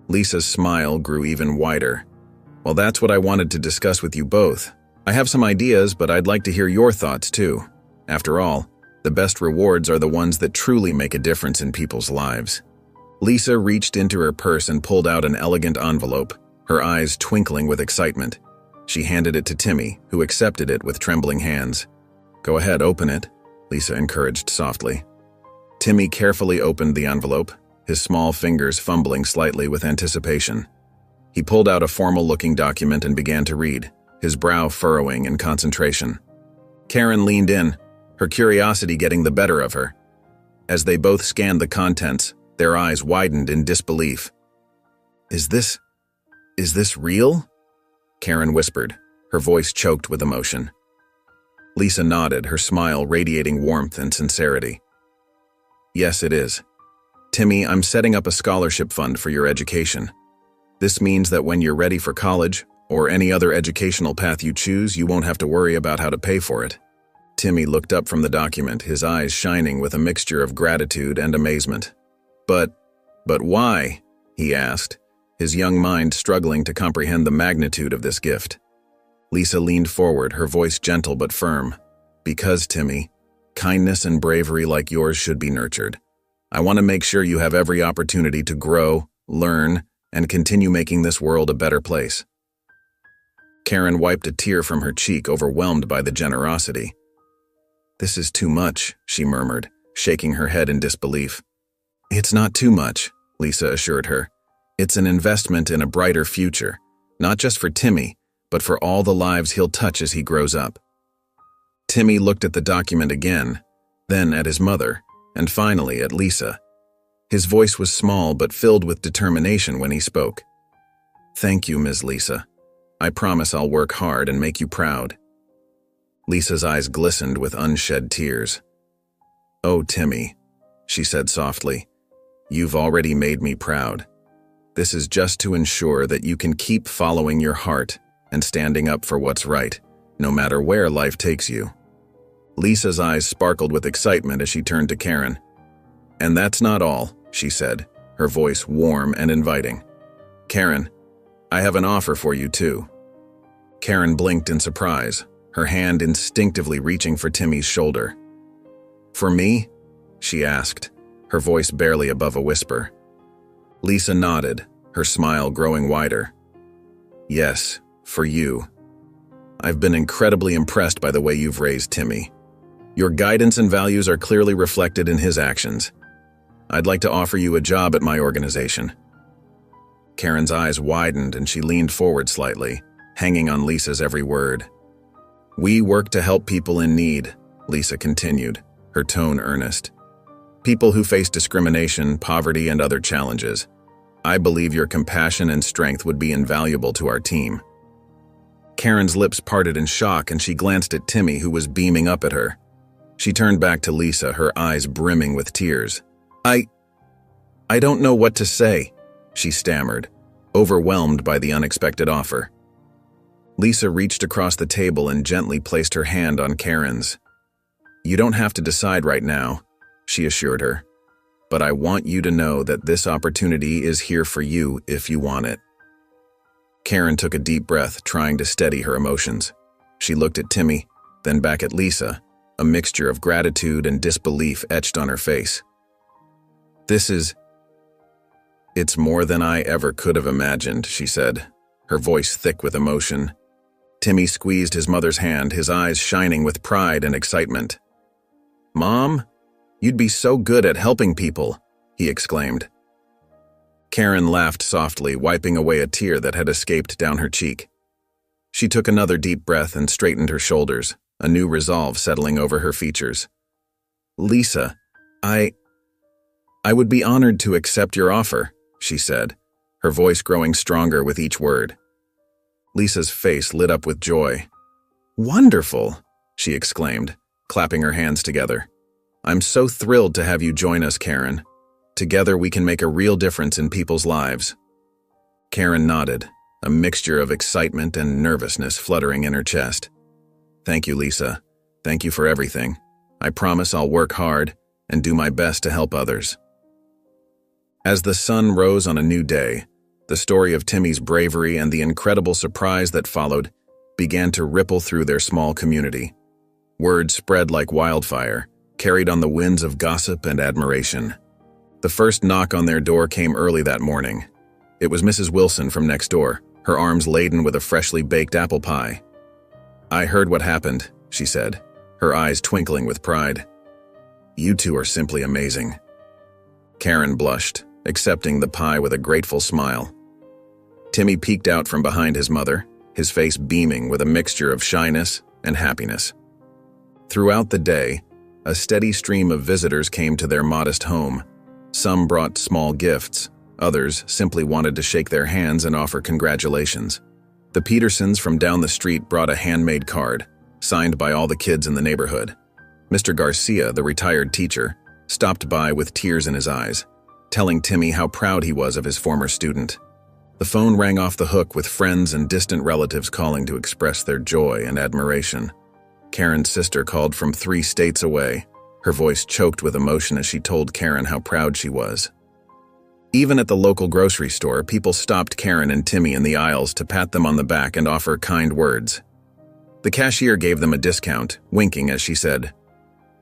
Lisa's smile grew even wider. Well, that's what I wanted to discuss with you both. I have some ideas, but I'd like to hear your thoughts too. After all, the best rewards are the ones that truly make a difference in people's lives. Lisa reached into her purse and pulled out an elegant envelope, her eyes twinkling with excitement. She handed it to Timmy, who accepted it with trembling hands. Go ahead, open it, Lisa encouraged softly. Timmy carefully opened the envelope, his small fingers fumbling slightly with anticipation. He pulled out a formal-looking document and began to read, his brow furrowing in concentration. Karen leaned in, her curiosity getting the better of her. As they both scanned the contents, their eyes widened in disbelief. Is this real? Karen whispered, her voice choked with emotion. Lisa nodded, her smile radiating warmth and sincerity. Yes, it is. Timmy, I'm setting up a scholarship fund for your education. This means that when you're ready for college, or any other educational path you choose, you won't have to worry about how to pay for it. Timmy looked up from the document, his eyes shining with a mixture of gratitude and amazement. But why? He asked, his young mind struggling to comprehend the magnitude of this gift. Lisa leaned forward, her voice gentle but firm. Because, Timmy, kindness and bravery like yours should be nurtured. I want to make sure you have every opportunity to grow, learn, and continue making this world a better place. Karen wiped a tear from her cheek, overwhelmed by the generosity. This is too much, she murmured, shaking her head in disbelief. It's not too much, Lisa assured her. It's an investment in a brighter future, not just for Timmy, but for all the lives he'll touch as he grows up. Timmy looked at the document again, then at his mother, and finally at Lisa. His voice was small but filled with determination when he spoke. Thank you, Ms. Lisa. I promise I'll work hard and make you proud. Lisa's eyes glistened with unshed tears. Oh, Timmy, she said softly, you've already made me proud. This is just to ensure that you can keep following your heart and standing up for what's right, no matter where life takes you. Lisa's eyes sparkled with excitement as she turned to Karen. And that's not all, she said, her voice warm and inviting. Karen, I have an offer for you too. Karen blinked in surprise, her hand instinctively reaching for Timmy's shoulder. For me? She asked, her voice barely above a whisper. Lisa nodded, her smile growing wider. Yes, for you. I've been incredibly impressed by the way you've raised Timmy. Your guidance and values are clearly reflected in his actions. I'd like to offer you a job at my organization. Karen's eyes widened and she leaned forward slightly, hanging on Lisa's every word. We work to help people in need, Lisa continued, her tone earnest. People who face discrimination, poverty, and other challenges. I believe your compassion and strength would be invaluable to our team. Karen's lips parted in shock and she glanced at Timmy, who was beaming up at her. She turned back to Lisa, her eyes brimming with tears. I don't know what to say, she stammered, overwhelmed by the unexpected offer. Lisa reached across the table and gently placed her hand on Karen's. You don't have to decide right now, she assured her, but I want you to know that this opportunity is here for you if you want it. Karen took a deep breath, trying to steady her emotions. She looked at Timmy, then back at Lisa, a mixture of gratitude and disbelief etched on her face. It's more than I ever could have imagined, she said, her voice thick with emotion. Timmy squeezed his mother's hand, his eyes shining with pride and excitement. Mom, you'd be so good at helping people, he exclaimed. Karen laughed softly, wiping away a tear that had escaped down her cheek. She took another deep breath and straightened her shoulders, a new resolve settling over her features. "Lisa, I would be honored to accept your offer," she said, her voice growing stronger with each word. Lisa's face lit up with joy. "Wonderful!" she exclaimed, clapping her hands together. "I'm so thrilled to have you join us, Karen. Together we can make a real difference in people's lives." Karen nodded, a mixture of excitement and nervousness fluttering in her chest. "Thank you, Lisa. Thank you for everything. I promise I'll work hard and do my best to help others." As the sun rose on a new day, the story of Timmy's bravery and the incredible surprise that followed began to ripple through their small community. Word spread like wildfire, carried on the winds of gossip and admiration. The first knock on their door came early that morning. It was Mrs. Wilson from next door, her arms laden with a freshly baked apple pie. "I heard what happened," she said, her eyes twinkling with pride. "You two are simply amazing." Karen blushed, accepting the pie with a grateful smile. Timmy peeked out from behind his mother, his face beaming with a mixture of shyness and happiness. Throughout the day, a steady stream of visitors came to their modest home. Some brought small gifts, others simply wanted to shake their hands and offer congratulations. The Petersons from down the street brought a handmade card, signed by all the kids in the neighborhood. Mr. Garcia, the retired teacher, stopped by with tears in his eyes, telling Timmy how proud he was of his former student. The phone rang off the hook with friends and distant relatives calling to express their joy and admiration. Karen's sister called from 3 states away, her voice choked with emotion as she told Karen how proud she was. Even at the local grocery store, people stopped Karen and Timmy in the aisles to pat them on the back and offer kind words. The cashier gave them a discount, winking as she said,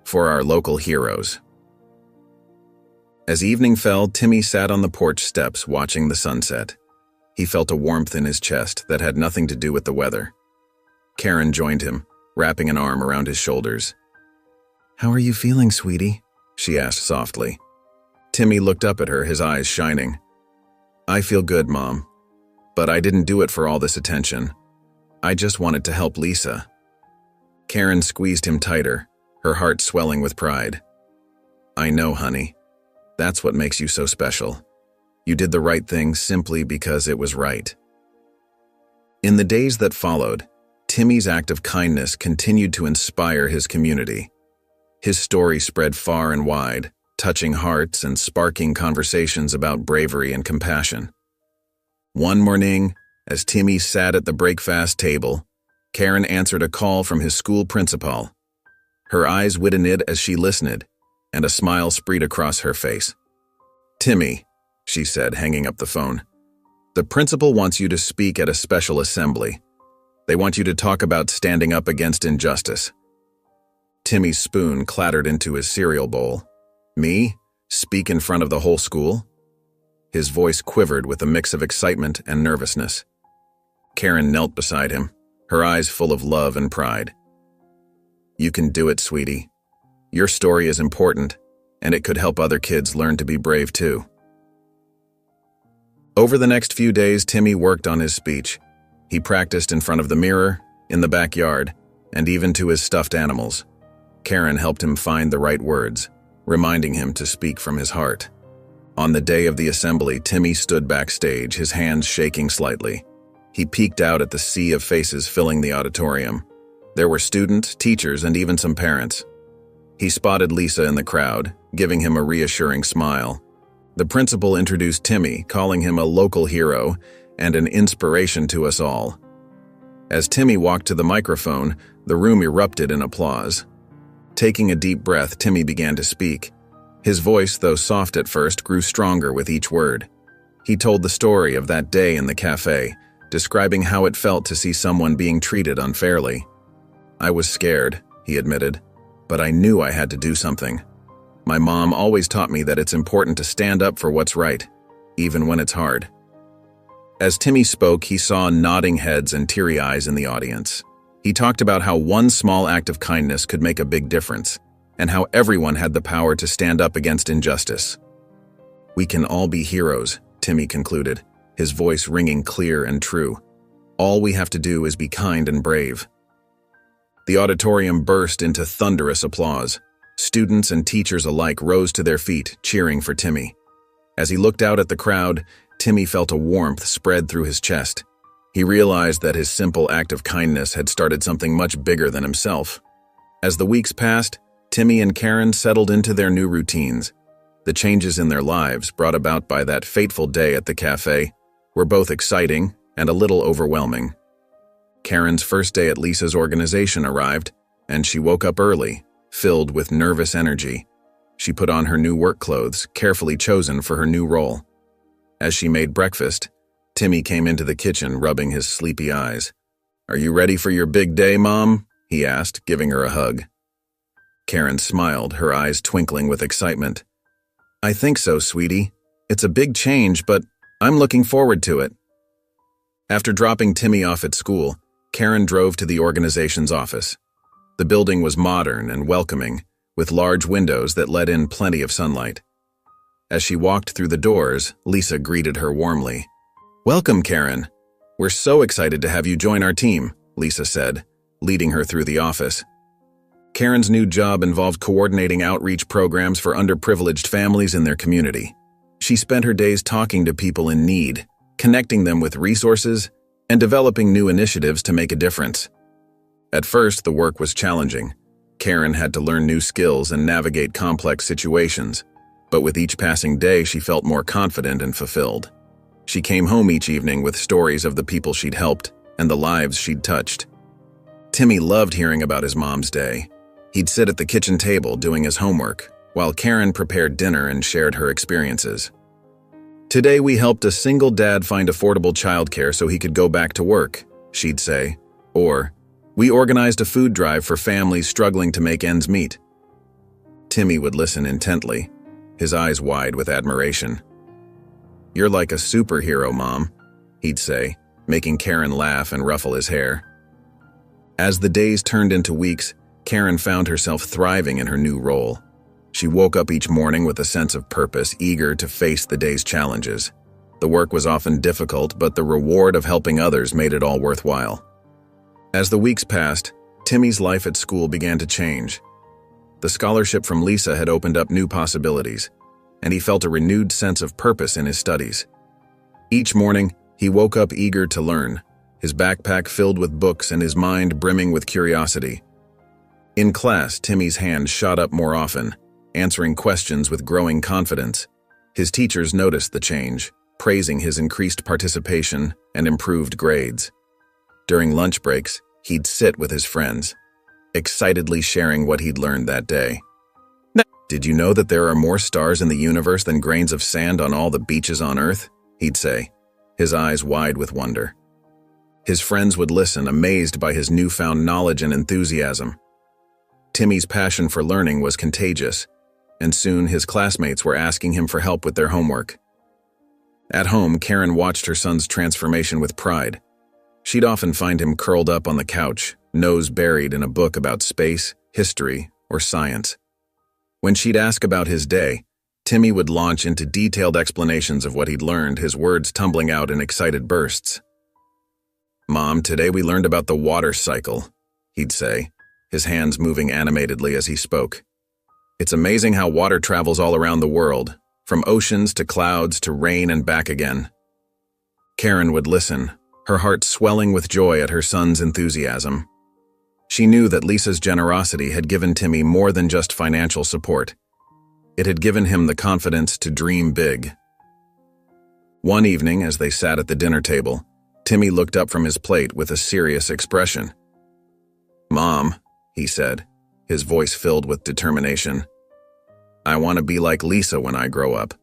"For our local heroes." As evening fell, Timmy sat on the porch steps watching the sunset. He felt a warmth in his chest that had nothing to do with the weather. Karen joined him, wrapping an arm around his shoulders. "How are you feeling, sweetie?" she asked softly. Timmy looked up at her, his eyes shining. "I feel good, Mom. But I didn't do it for all this attention. I just wanted to help Lisa." Karen squeezed him tighter, her heart swelling with pride. "I know, honey. That's what makes you so special. You did the right thing simply because it was right." In the days that followed, Timmy's act of kindness continued to inspire his community. His story spread far and wide, touching hearts and sparking conversations about bravery and compassion. One morning, as Timmy sat at the breakfast table, Karen answered a call from his school principal. Her eyes widened as she listened, and a smile spread across her face. "Timmy," she said, hanging up the phone, "the principal wants you to speak at a special assembly. They want you to talk about standing up against injustice." Timmy's spoon clattered into his cereal bowl. "Me? Speak in front of the whole school?" His voice quivered with a mix of excitement and nervousness. Karen knelt beside him, her eyes full of love and pride. "You can do it, sweetie. Your story is important, and it could help other kids learn to be brave too." Over the next few days, Timmy worked on his speech. He practiced in front of the mirror, in the backyard, and even to his stuffed animals. Karen helped him find the right words, reminding him to speak from his heart. On the day of the assembly, Timmy stood backstage, his hands shaking slightly. He peeked out at the sea of faces filling the auditorium. There were students, teachers, and even some parents. He spotted Lisa in the crowd, giving him a reassuring smile. The principal introduced Timmy, calling him a local hero and an inspiration to us all. As Timmy walked to the microphone, the room erupted in applause. Taking a deep breath, Timmy began to speak. His voice, though soft at first, grew stronger with each word. He told the story of that day in the cafe, describing how it felt to see someone being treated unfairly. "I was scared," he admitted, "but I knew I had to do something. My mom always taught me that it's important to stand up for what's right, even when it's hard." As Timmy spoke, he saw nodding heads and teary eyes in the audience. He talked about how one small act of kindness could make a big difference, and how everyone had the power to stand up against injustice. "We can all be heroes," Timmy concluded, his voice ringing clear and true. All we have to do is be kind and brave. The auditorium burst into thunderous applause. Students and teachers alike rose to their feet, cheering for Timmy. As he looked out at the crowd, Timmy felt a warmth spread through his chest. He realized that his simple act of kindness had started something much bigger than himself. As the weeks passed, Timmy and Karen settled into their new routines. The changes in their lives, brought about by that fateful day at the cafe, were both exciting and a little overwhelming. Karen's first day at Lisa's organization arrived, and she woke up early, filled with nervous energy. She put on her new work clothes, carefully chosen for her new role. As she made breakfast, Timmy came into the kitchen, rubbing his sleepy eyes. "Are you ready for your big day, Mom?" he asked, giving her a hug. Karen smiled, her eyes twinkling with excitement. "I think so, sweetie. It's a big change, but I'm looking forward to it." After dropping Timmy off at school, Karen drove to the organization's office. The building was modern and welcoming, with large windows that let in plenty of sunlight. As she walked through the doors, Lisa greeted her warmly. "Welcome, Karen. We're so excited to have you join our team," Lisa said, leading her through the office. Karen's new job involved coordinating outreach programs for underprivileged families in their community. She spent her days talking to people in need, connecting them with resources, and developing new initiatives to make a difference. At first, the work was challenging. Karen had to learn new skills and navigate complex situations, but with each passing day, she felt more confident and fulfilled. She came home each evening with stories of the people she'd helped and the lives she'd touched. Timmy loved hearing about his mom's day. He'd sit at the kitchen table doing his homework, while Karen prepared dinner and shared her experiences. "Today we helped a single dad find affordable childcare so he could go back to work," she'd say. Or, "We organized a food drive for families struggling to make ends meet." Timmy would listen intently, his eyes wide with admiration. "You're like a superhero, Mom," he'd say, making Karen laugh and ruffle his hair. As the days turned into weeks, Karen found herself thriving in her new role. She woke up each morning with a sense of purpose, eager to face the day's challenges. The work was often difficult, but the reward of helping others made it all worthwhile. As the weeks passed, Timmy's life at school began to change. The scholarship from Lisa had opened up new possibilities, and he felt a renewed sense of purpose in his studies. Each morning, he woke up eager to learn, his backpack filled with books and his mind brimming with curiosity. In class, Timmy's hand shot up more often, answering questions with growing confidence. His teachers noticed the change, praising his increased participation and improved grades. During lunch breaks, he'd sit with his friends, excitedly sharing what he'd learned that day. "Did you know that there are more stars in the universe than grains of sand on all the beaches on Earth?" he'd say, his eyes wide with wonder. His friends would listen, amazed by his newfound knowledge and enthusiasm. Timmy's passion for learning was contagious, and soon his classmates were asking him for help with their homework. At home, Karen watched her son's transformation with pride. She'd often find him curled up on the couch, nose buried in a book about space, history, or science. When she'd ask about his day, Timmy would launch into detailed explanations of what he'd learned, his words tumbling out in excited bursts. "Mom, today we learned about the water cycle," he'd say, his hands moving animatedly as he spoke. "It's amazing how water travels all around the world, from oceans to clouds to rain and back again." Karen would listen, her heart swelling with joy at her son's enthusiasm. She knew that Lisa's generosity had given Timmy more than just financial support. It had given him the confidence to dream big. One evening, as they sat at the dinner table, Timmy looked up from his plate with a serious expression. "Mom," he said, his voice filled with determination, "I want to be like Lisa when I grow up.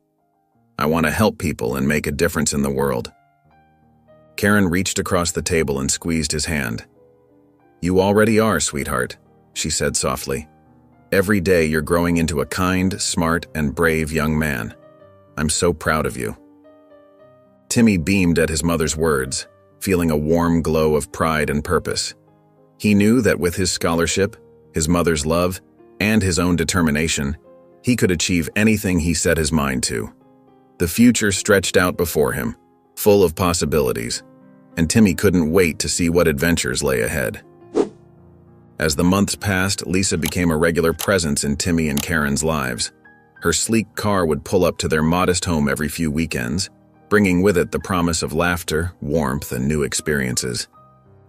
I want to help people and make a difference in the world." Karen reached across the table and squeezed his hand. "You already are, sweetheart," she said softly. "Every day you're growing into a kind, smart, and brave young man. I'm so proud of you." Timmy beamed at his mother's words, feeling a warm glow of pride and purpose. He knew that with his scholarship, his mother's love, and his own determination, he could achieve anything he set his mind to. The future stretched out before him, full of possibilities, and Timmy couldn't wait to see what adventures lay ahead. As the months passed, Lisa became a regular presence in Timmy and Karen's lives. Her sleek car would pull up to their modest home every few weekends, bringing with it the promise of laughter, warmth, and new experiences.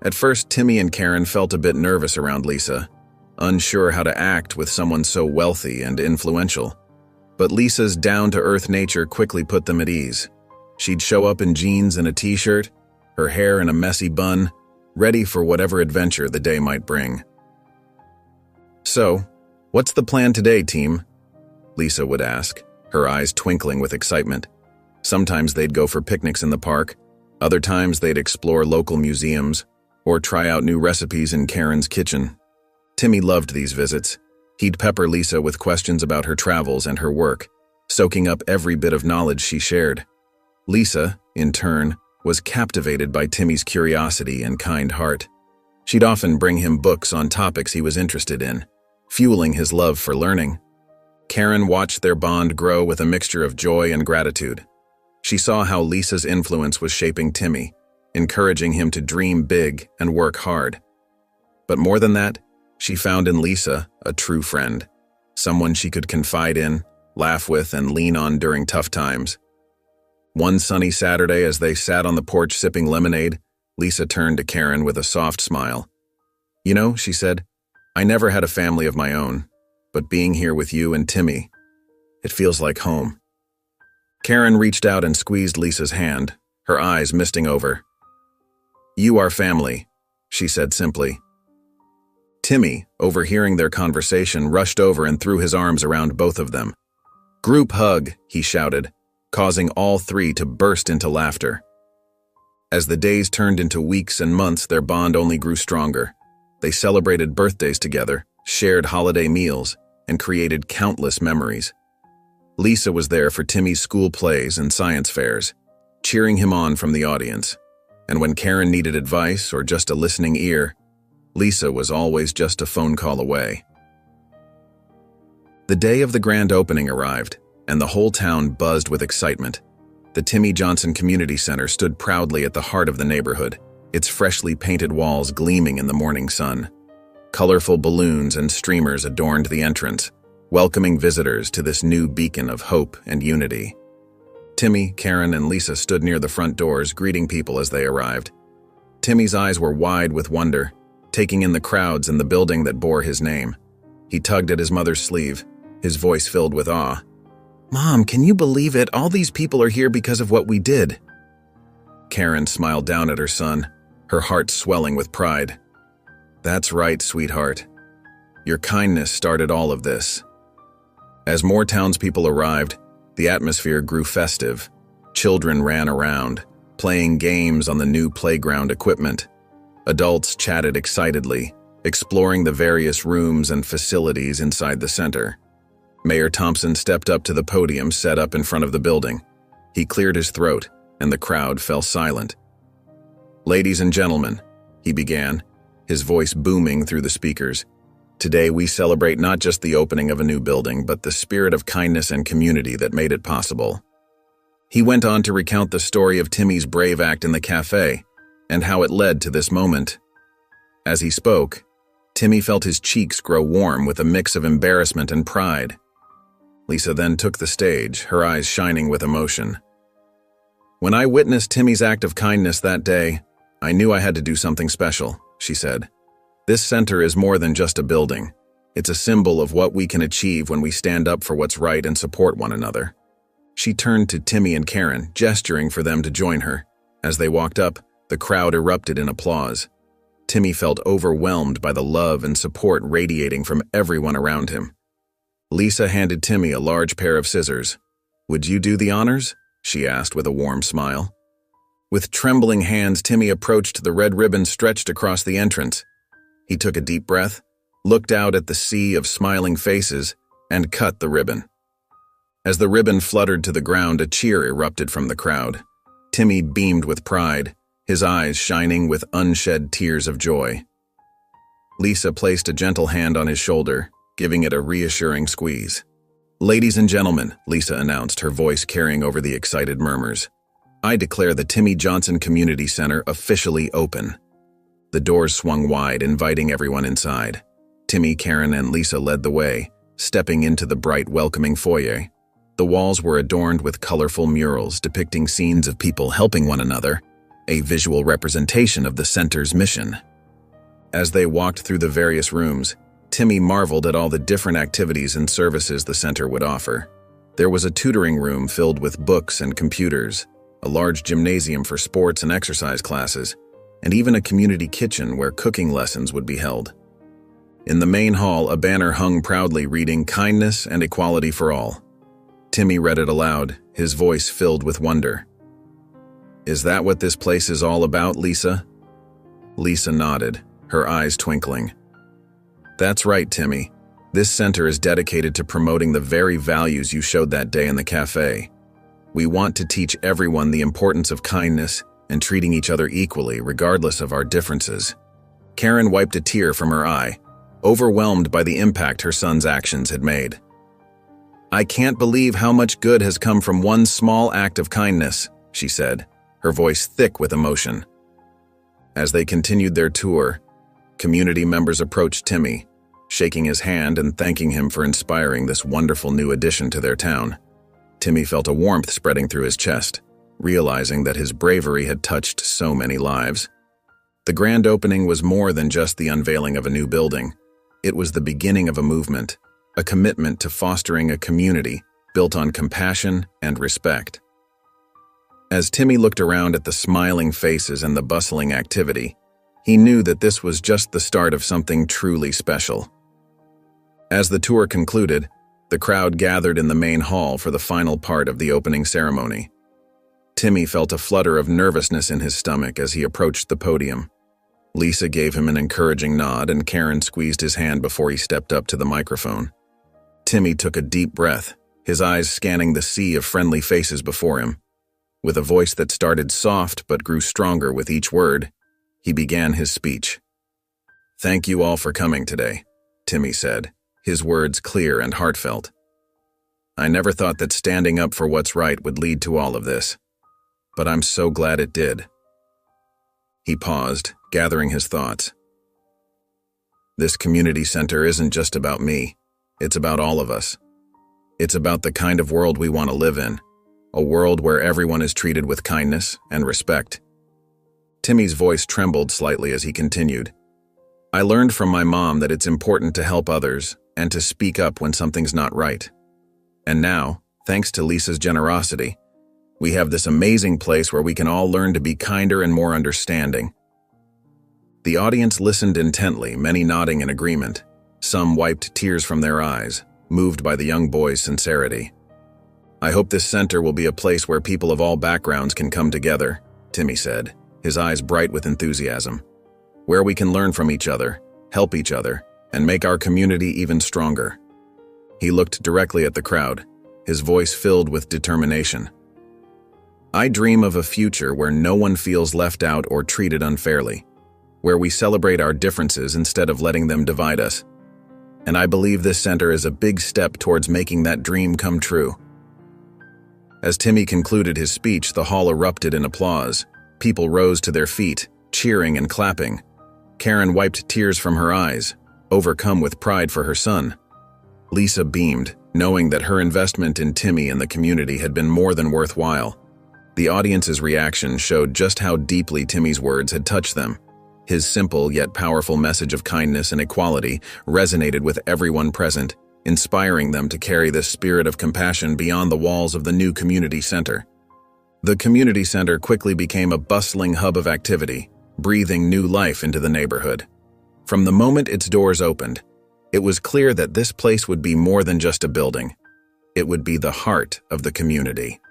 At first, Timmy and Karen felt a bit nervous around Lisa, unsure how to act with someone so wealthy and influential. But Lisa's down-to-earth nature quickly put them at ease. She'd show up in jeans and a t-shirt, her hair in a messy bun, ready for whatever adventure the day might bring. "So, what's the plan today, team?" Lisa would ask, her eyes twinkling with excitement. Sometimes they'd go for picnics in the park, other times they'd explore local museums, or try out new recipes in Karen's kitchen. Timmy loved these visits. He'd pepper Lisa with questions about her travels and her work, soaking up every bit of knowledge she shared. Lisa, in turn, was captivated by Timmy's curiosity and kind heart. She'd often bring him books on topics he was interested in, fueling his love for learning. Karen watched their bond grow with a mixture of joy and gratitude. She saw how Lisa's influence was shaping Timmy, encouraging him to dream big and work hard. But more than that, she found in Lisa a true friend, someone she could confide in, laugh with, and lean on during tough times. One sunny Saturday, as they sat on the porch sipping lemonade, Lisa turned to Karen with a soft smile. "You know," she said, "I never had a family of my own, but being here with you and Timmy, it feels like home." Karen reached out and squeezed Lisa's hand, her eyes misting over. "You are family," she said simply. Timmy, overhearing their conversation, rushed over and threw his arms around both of them. "Group hug," he shouted, causing all three to burst into laughter. As the days turned into weeks and months, their bond only grew stronger. They celebrated birthdays together, shared holiday meals, and created countless memories. Lisa was there for Timmy's school plays and science fairs, cheering him on from the audience. And when Karen needed advice or just a listening ear, Lisa was always just a phone call away. The day of the grand opening arrived, and the whole town buzzed with excitement. The Timmy Johnson Community Center stood proudly at the heart of the neighborhood, its freshly painted walls gleaming in the morning sun. Colorful balloons and streamers adorned the entrance, welcoming visitors to this new beacon of hope and unity. Timmy, Karen, and Lisa stood near the front doors, greeting people as they arrived. Timmy's eyes were wide with wonder, taking in the crowds in the building that bore his name. He tugged at his mother's sleeve, his voice filled with awe. "Mom, can you believe it? All these people are here because of what we did." Karen smiled down at her son, her heart swelling with pride. "That's right, sweetheart. Your kindness started all of this." As more townspeople arrived, the atmosphere grew festive. Children ran around, playing games on the new playground equipment. Adults chatted excitedly, exploring the various rooms and facilities inside the center. Mayor Thompson stepped up to the podium set up in front of the building. He cleared his throat, and the crowd fell silent. "Ladies and gentlemen," he began, his voice booming through the speakers, "today we celebrate not just the opening of a new building, but the spirit of kindness and community that made it possible." He went on to recount the story of Timmy's brave act in the cafe, and how it led to this moment. As he spoke, Timmy felt his cheeks grow warm with a mix of embarrassment and pride. Lisa then took the stage, her eyes shining with emotion. "When I witnessed Timmy's act of kindness that day, I knew I had to do something special," she said. "This center is more than just a building. It's a symbol of what we can achieve when we stand up for what's right and support one another." She turned to Timmy and Karen, gesturing for them to join her. As they walked up, the crowd erupted in applause. Timmy felt overwhelmed by the love and support radiating from everyone around him. Lisa handed Timmy a large pair of scissors. "Would you do the honors?" she asked with a warm smile. With trembling hands, Timmy approached the red ribbon stretched across the entrance. He took a deep breath, looked out at the sea of smiling faces, and cut the ribbon. As the ribbon fluttered to the ground, a cheer erupted from the crowd. Timmy beamed with pride, his eyes shining with unshed tears of joy. Lisa placed a gentle hand on his shoulder, giving it a reassuring squeeze. "Ladies and gentlemen," Lisa announced, her voice carrying over the excited murmurs, "I declare the Timmy Johnson Community Center officially open." The doors swung wide, inviting everyone inside. Timmy, Karen, and Lisa led the way, stepping into the bright, welcoming foyer. The walls were adorned with colorful murals depicting scenes of people helping one another, a visual representation of the center's mission. As they walked through the various rooms, Timmy marveled at all the different activities and services the center would offer. There was a tutoring room filled with books and computers, a large gymnasium for sports and exercise classes, and even a community kitchen where cooking lessons would be held. In the main hall, a banner hung proudly reading "Kindness and Equality for All." Timmy read it aloud, his voice filled with wonder. "Is that what this place is all about, Lisa?" Lisa nodded, her eyes twinkling. "That's right, Timmy. This center is dedicated to promoting the very values you showed that day in the cafe. We want to teach everyone the importance of kindness and treating each other equally, regardless of our differences." Karen wiped a tear from her eye, overwhelmed by the impact her son's actions had made. "I can't believe how much good has come from one small act of kindness," she said, her voice thick with emotion. As they continued their tour, community members approached Timmy, shaking his hand and thanking him for inspiring this wonderful new addition to their town. Timmy felt a warmth spreading through his chest, realizing that his bravery had touched so many lives. The grand opening was more than just the unveiling of a new building. It was the beginning of a movement, a commitment to fostering a community built on compassion and respect. As Timmy looked around at the smiling faces and the bustling activity, he knew that this was just the start of something truly special. As the tour concluded, the crowd gathered in the main hall for the final part of the opening ceremony. Timmy felt a flutter of nervousness in his stomach as he approached the podium. Lisa gave him an encouraging nod, and Karen squeezed his hand before he stepped up to the microphone. Timmy took a deep breath, his eyes scanning the sea of friendly faces before him. With a voice that started soft but grew stronger with each word, he began his speech. "Thank you all for coming today," Timmy said, his words clear and heartfelt. "I never thought that standing up for what's right would lead to all of this, but I'm so glad it did." He paused, gathering his thoughts. "This community center isn't just about me. It's about all of us. It's about the kind of world we want to live in, a world where everyone is treated with kindness and respect." Timmy's voice trembled slightly as he continued. "I learned from my mom that it's important to help others and to speak up when something's not right. And now, thanks to Lisa's generosity, we have this amazing place where we can all learn to be kinder and more understanding." The audience listened intently, many nodding in agreement. Some wiped tears from their eyes, moved by the young boy's sincerity. "I hope this center will be a place where people of all backgrounds can come together," Timmy said, his eyes bright with enthusiasm. "Where we can learn from each other, help each other, and make our community even stronger." He looked directly at the crowd, his voice filled with determination. "I dream of a future where no one feels left out or treated unfairly, where we celebrate our differences instead of letting them divide us. And I believe this center is a big step towards making that dream come true." As Timmy concluded his speech, the hall erupted in applause. People rose to their feet, cheering and clapping. Karen wiped tears from her eyes, overcome with pride for her son. Lisa beamed, knowing that her investment in Timmy and the community had been more than worthwhile. The audience's reaction showed just how deeply Timmy's words had touched them. His simple yet powerful message of kindness and equality resonated with everyone present, inspiring them to carry this spirit of compassion beyond the walls of the new community center. The community center quickly became a bustling hub of activity, breathing new life into the neighborhood. From the moment its doors opened, it was clear that this place would be more than just a building. It would be the heart of the community.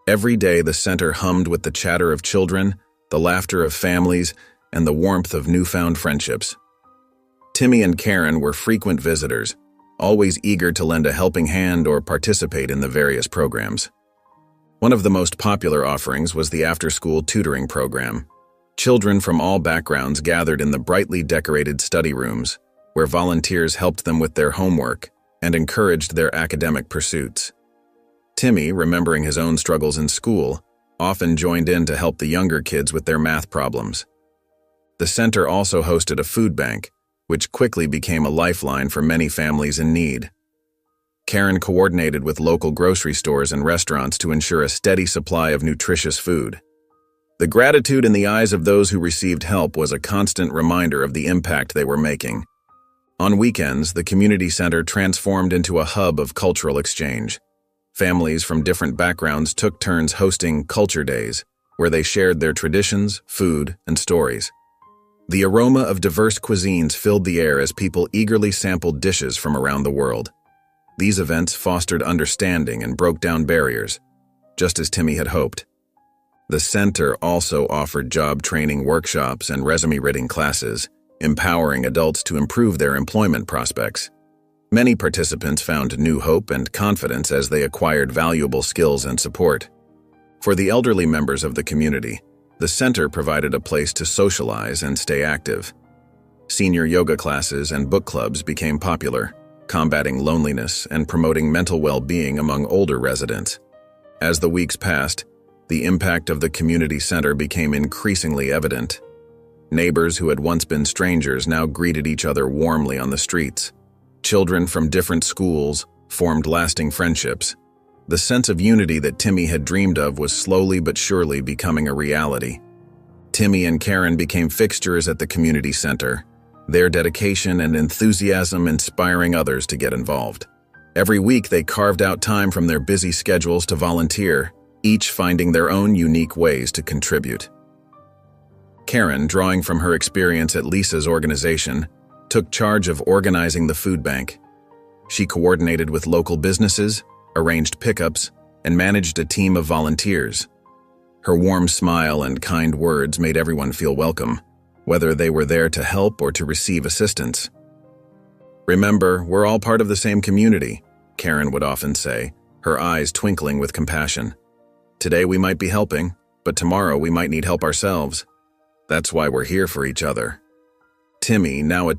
Every day the center hummed with the chatter of children, the laughter of families, and the warmth of newfound friendships. Timmy and Karen were frequent visitors, always eager to lend a helping hand or participate in the various programs. One of the most popular offerings was the after-school tutoring program. Children from all backgrounds gathered in the brightly decorated study rooms, where volunteers helped them with their homework, and encouraged their academic pursuits. Timmy, remembering his own struggles in school, often joined in to help the younger kids with their math problems. The center also hosted a food bank, which quickly became a lifeline for many families in need. Karen coordinated with local grocery stores and restaurants to ensure a steady supply of nutritious food. The gratitude in the eyes of those who received help was a constant reminder of the impact they were making. On weekends, the community center transformed into a hub of cultural exchange. Families from different backgrounds took turns hosting culture days, where they shared their traditions, food, and stories. The aroma of diverse cuisines filled the air as people eagerly sampled dishes from around the world. These events fostered understanding and broke down barriers, just as Timmy had hoped. The center also offered job training workshops and resume-writing classes, empowering adults to improve their employment prospects. Many participants found new hope and confidence as they acquired valuable skills and support. For the elderly members of the community, the center provided a place to socialize and stay active. Senior yoga classes and book clubs became popular, combating loneliness and promoting mental well-being among older residents. As the weeks passed, the impact of the community center became increasingly evident. Neighbors who had once been strangers now greeted each other warmly on the streets. Children from different schools formed lasting friendships. The sense of unity that Timmy had dreamed of was slowly but surely becoming a reality. Timmy and Karen became fixtures at the community center, their dedication and enthusiasm inspiring others to get involved. Every week they carved out time from their busy schedules to volunteer, each finding their own unique ways to contribute. Karen, drawing from her experience at Lisa's organization, took charge of organizing the food bank. She coordinated with local businesses, arranged pickups, and managed a team of volunteers. Her warm smile and kind words made everyone feel welcome, whether they were there to help or to receive assistance. "Remember, we're all part of the same community," Karen would often say, her eyes twinkling with compassion. "Today we might be helping, but tomorrow we might need help ourselves. That's why we're here for each other." Timmy, now a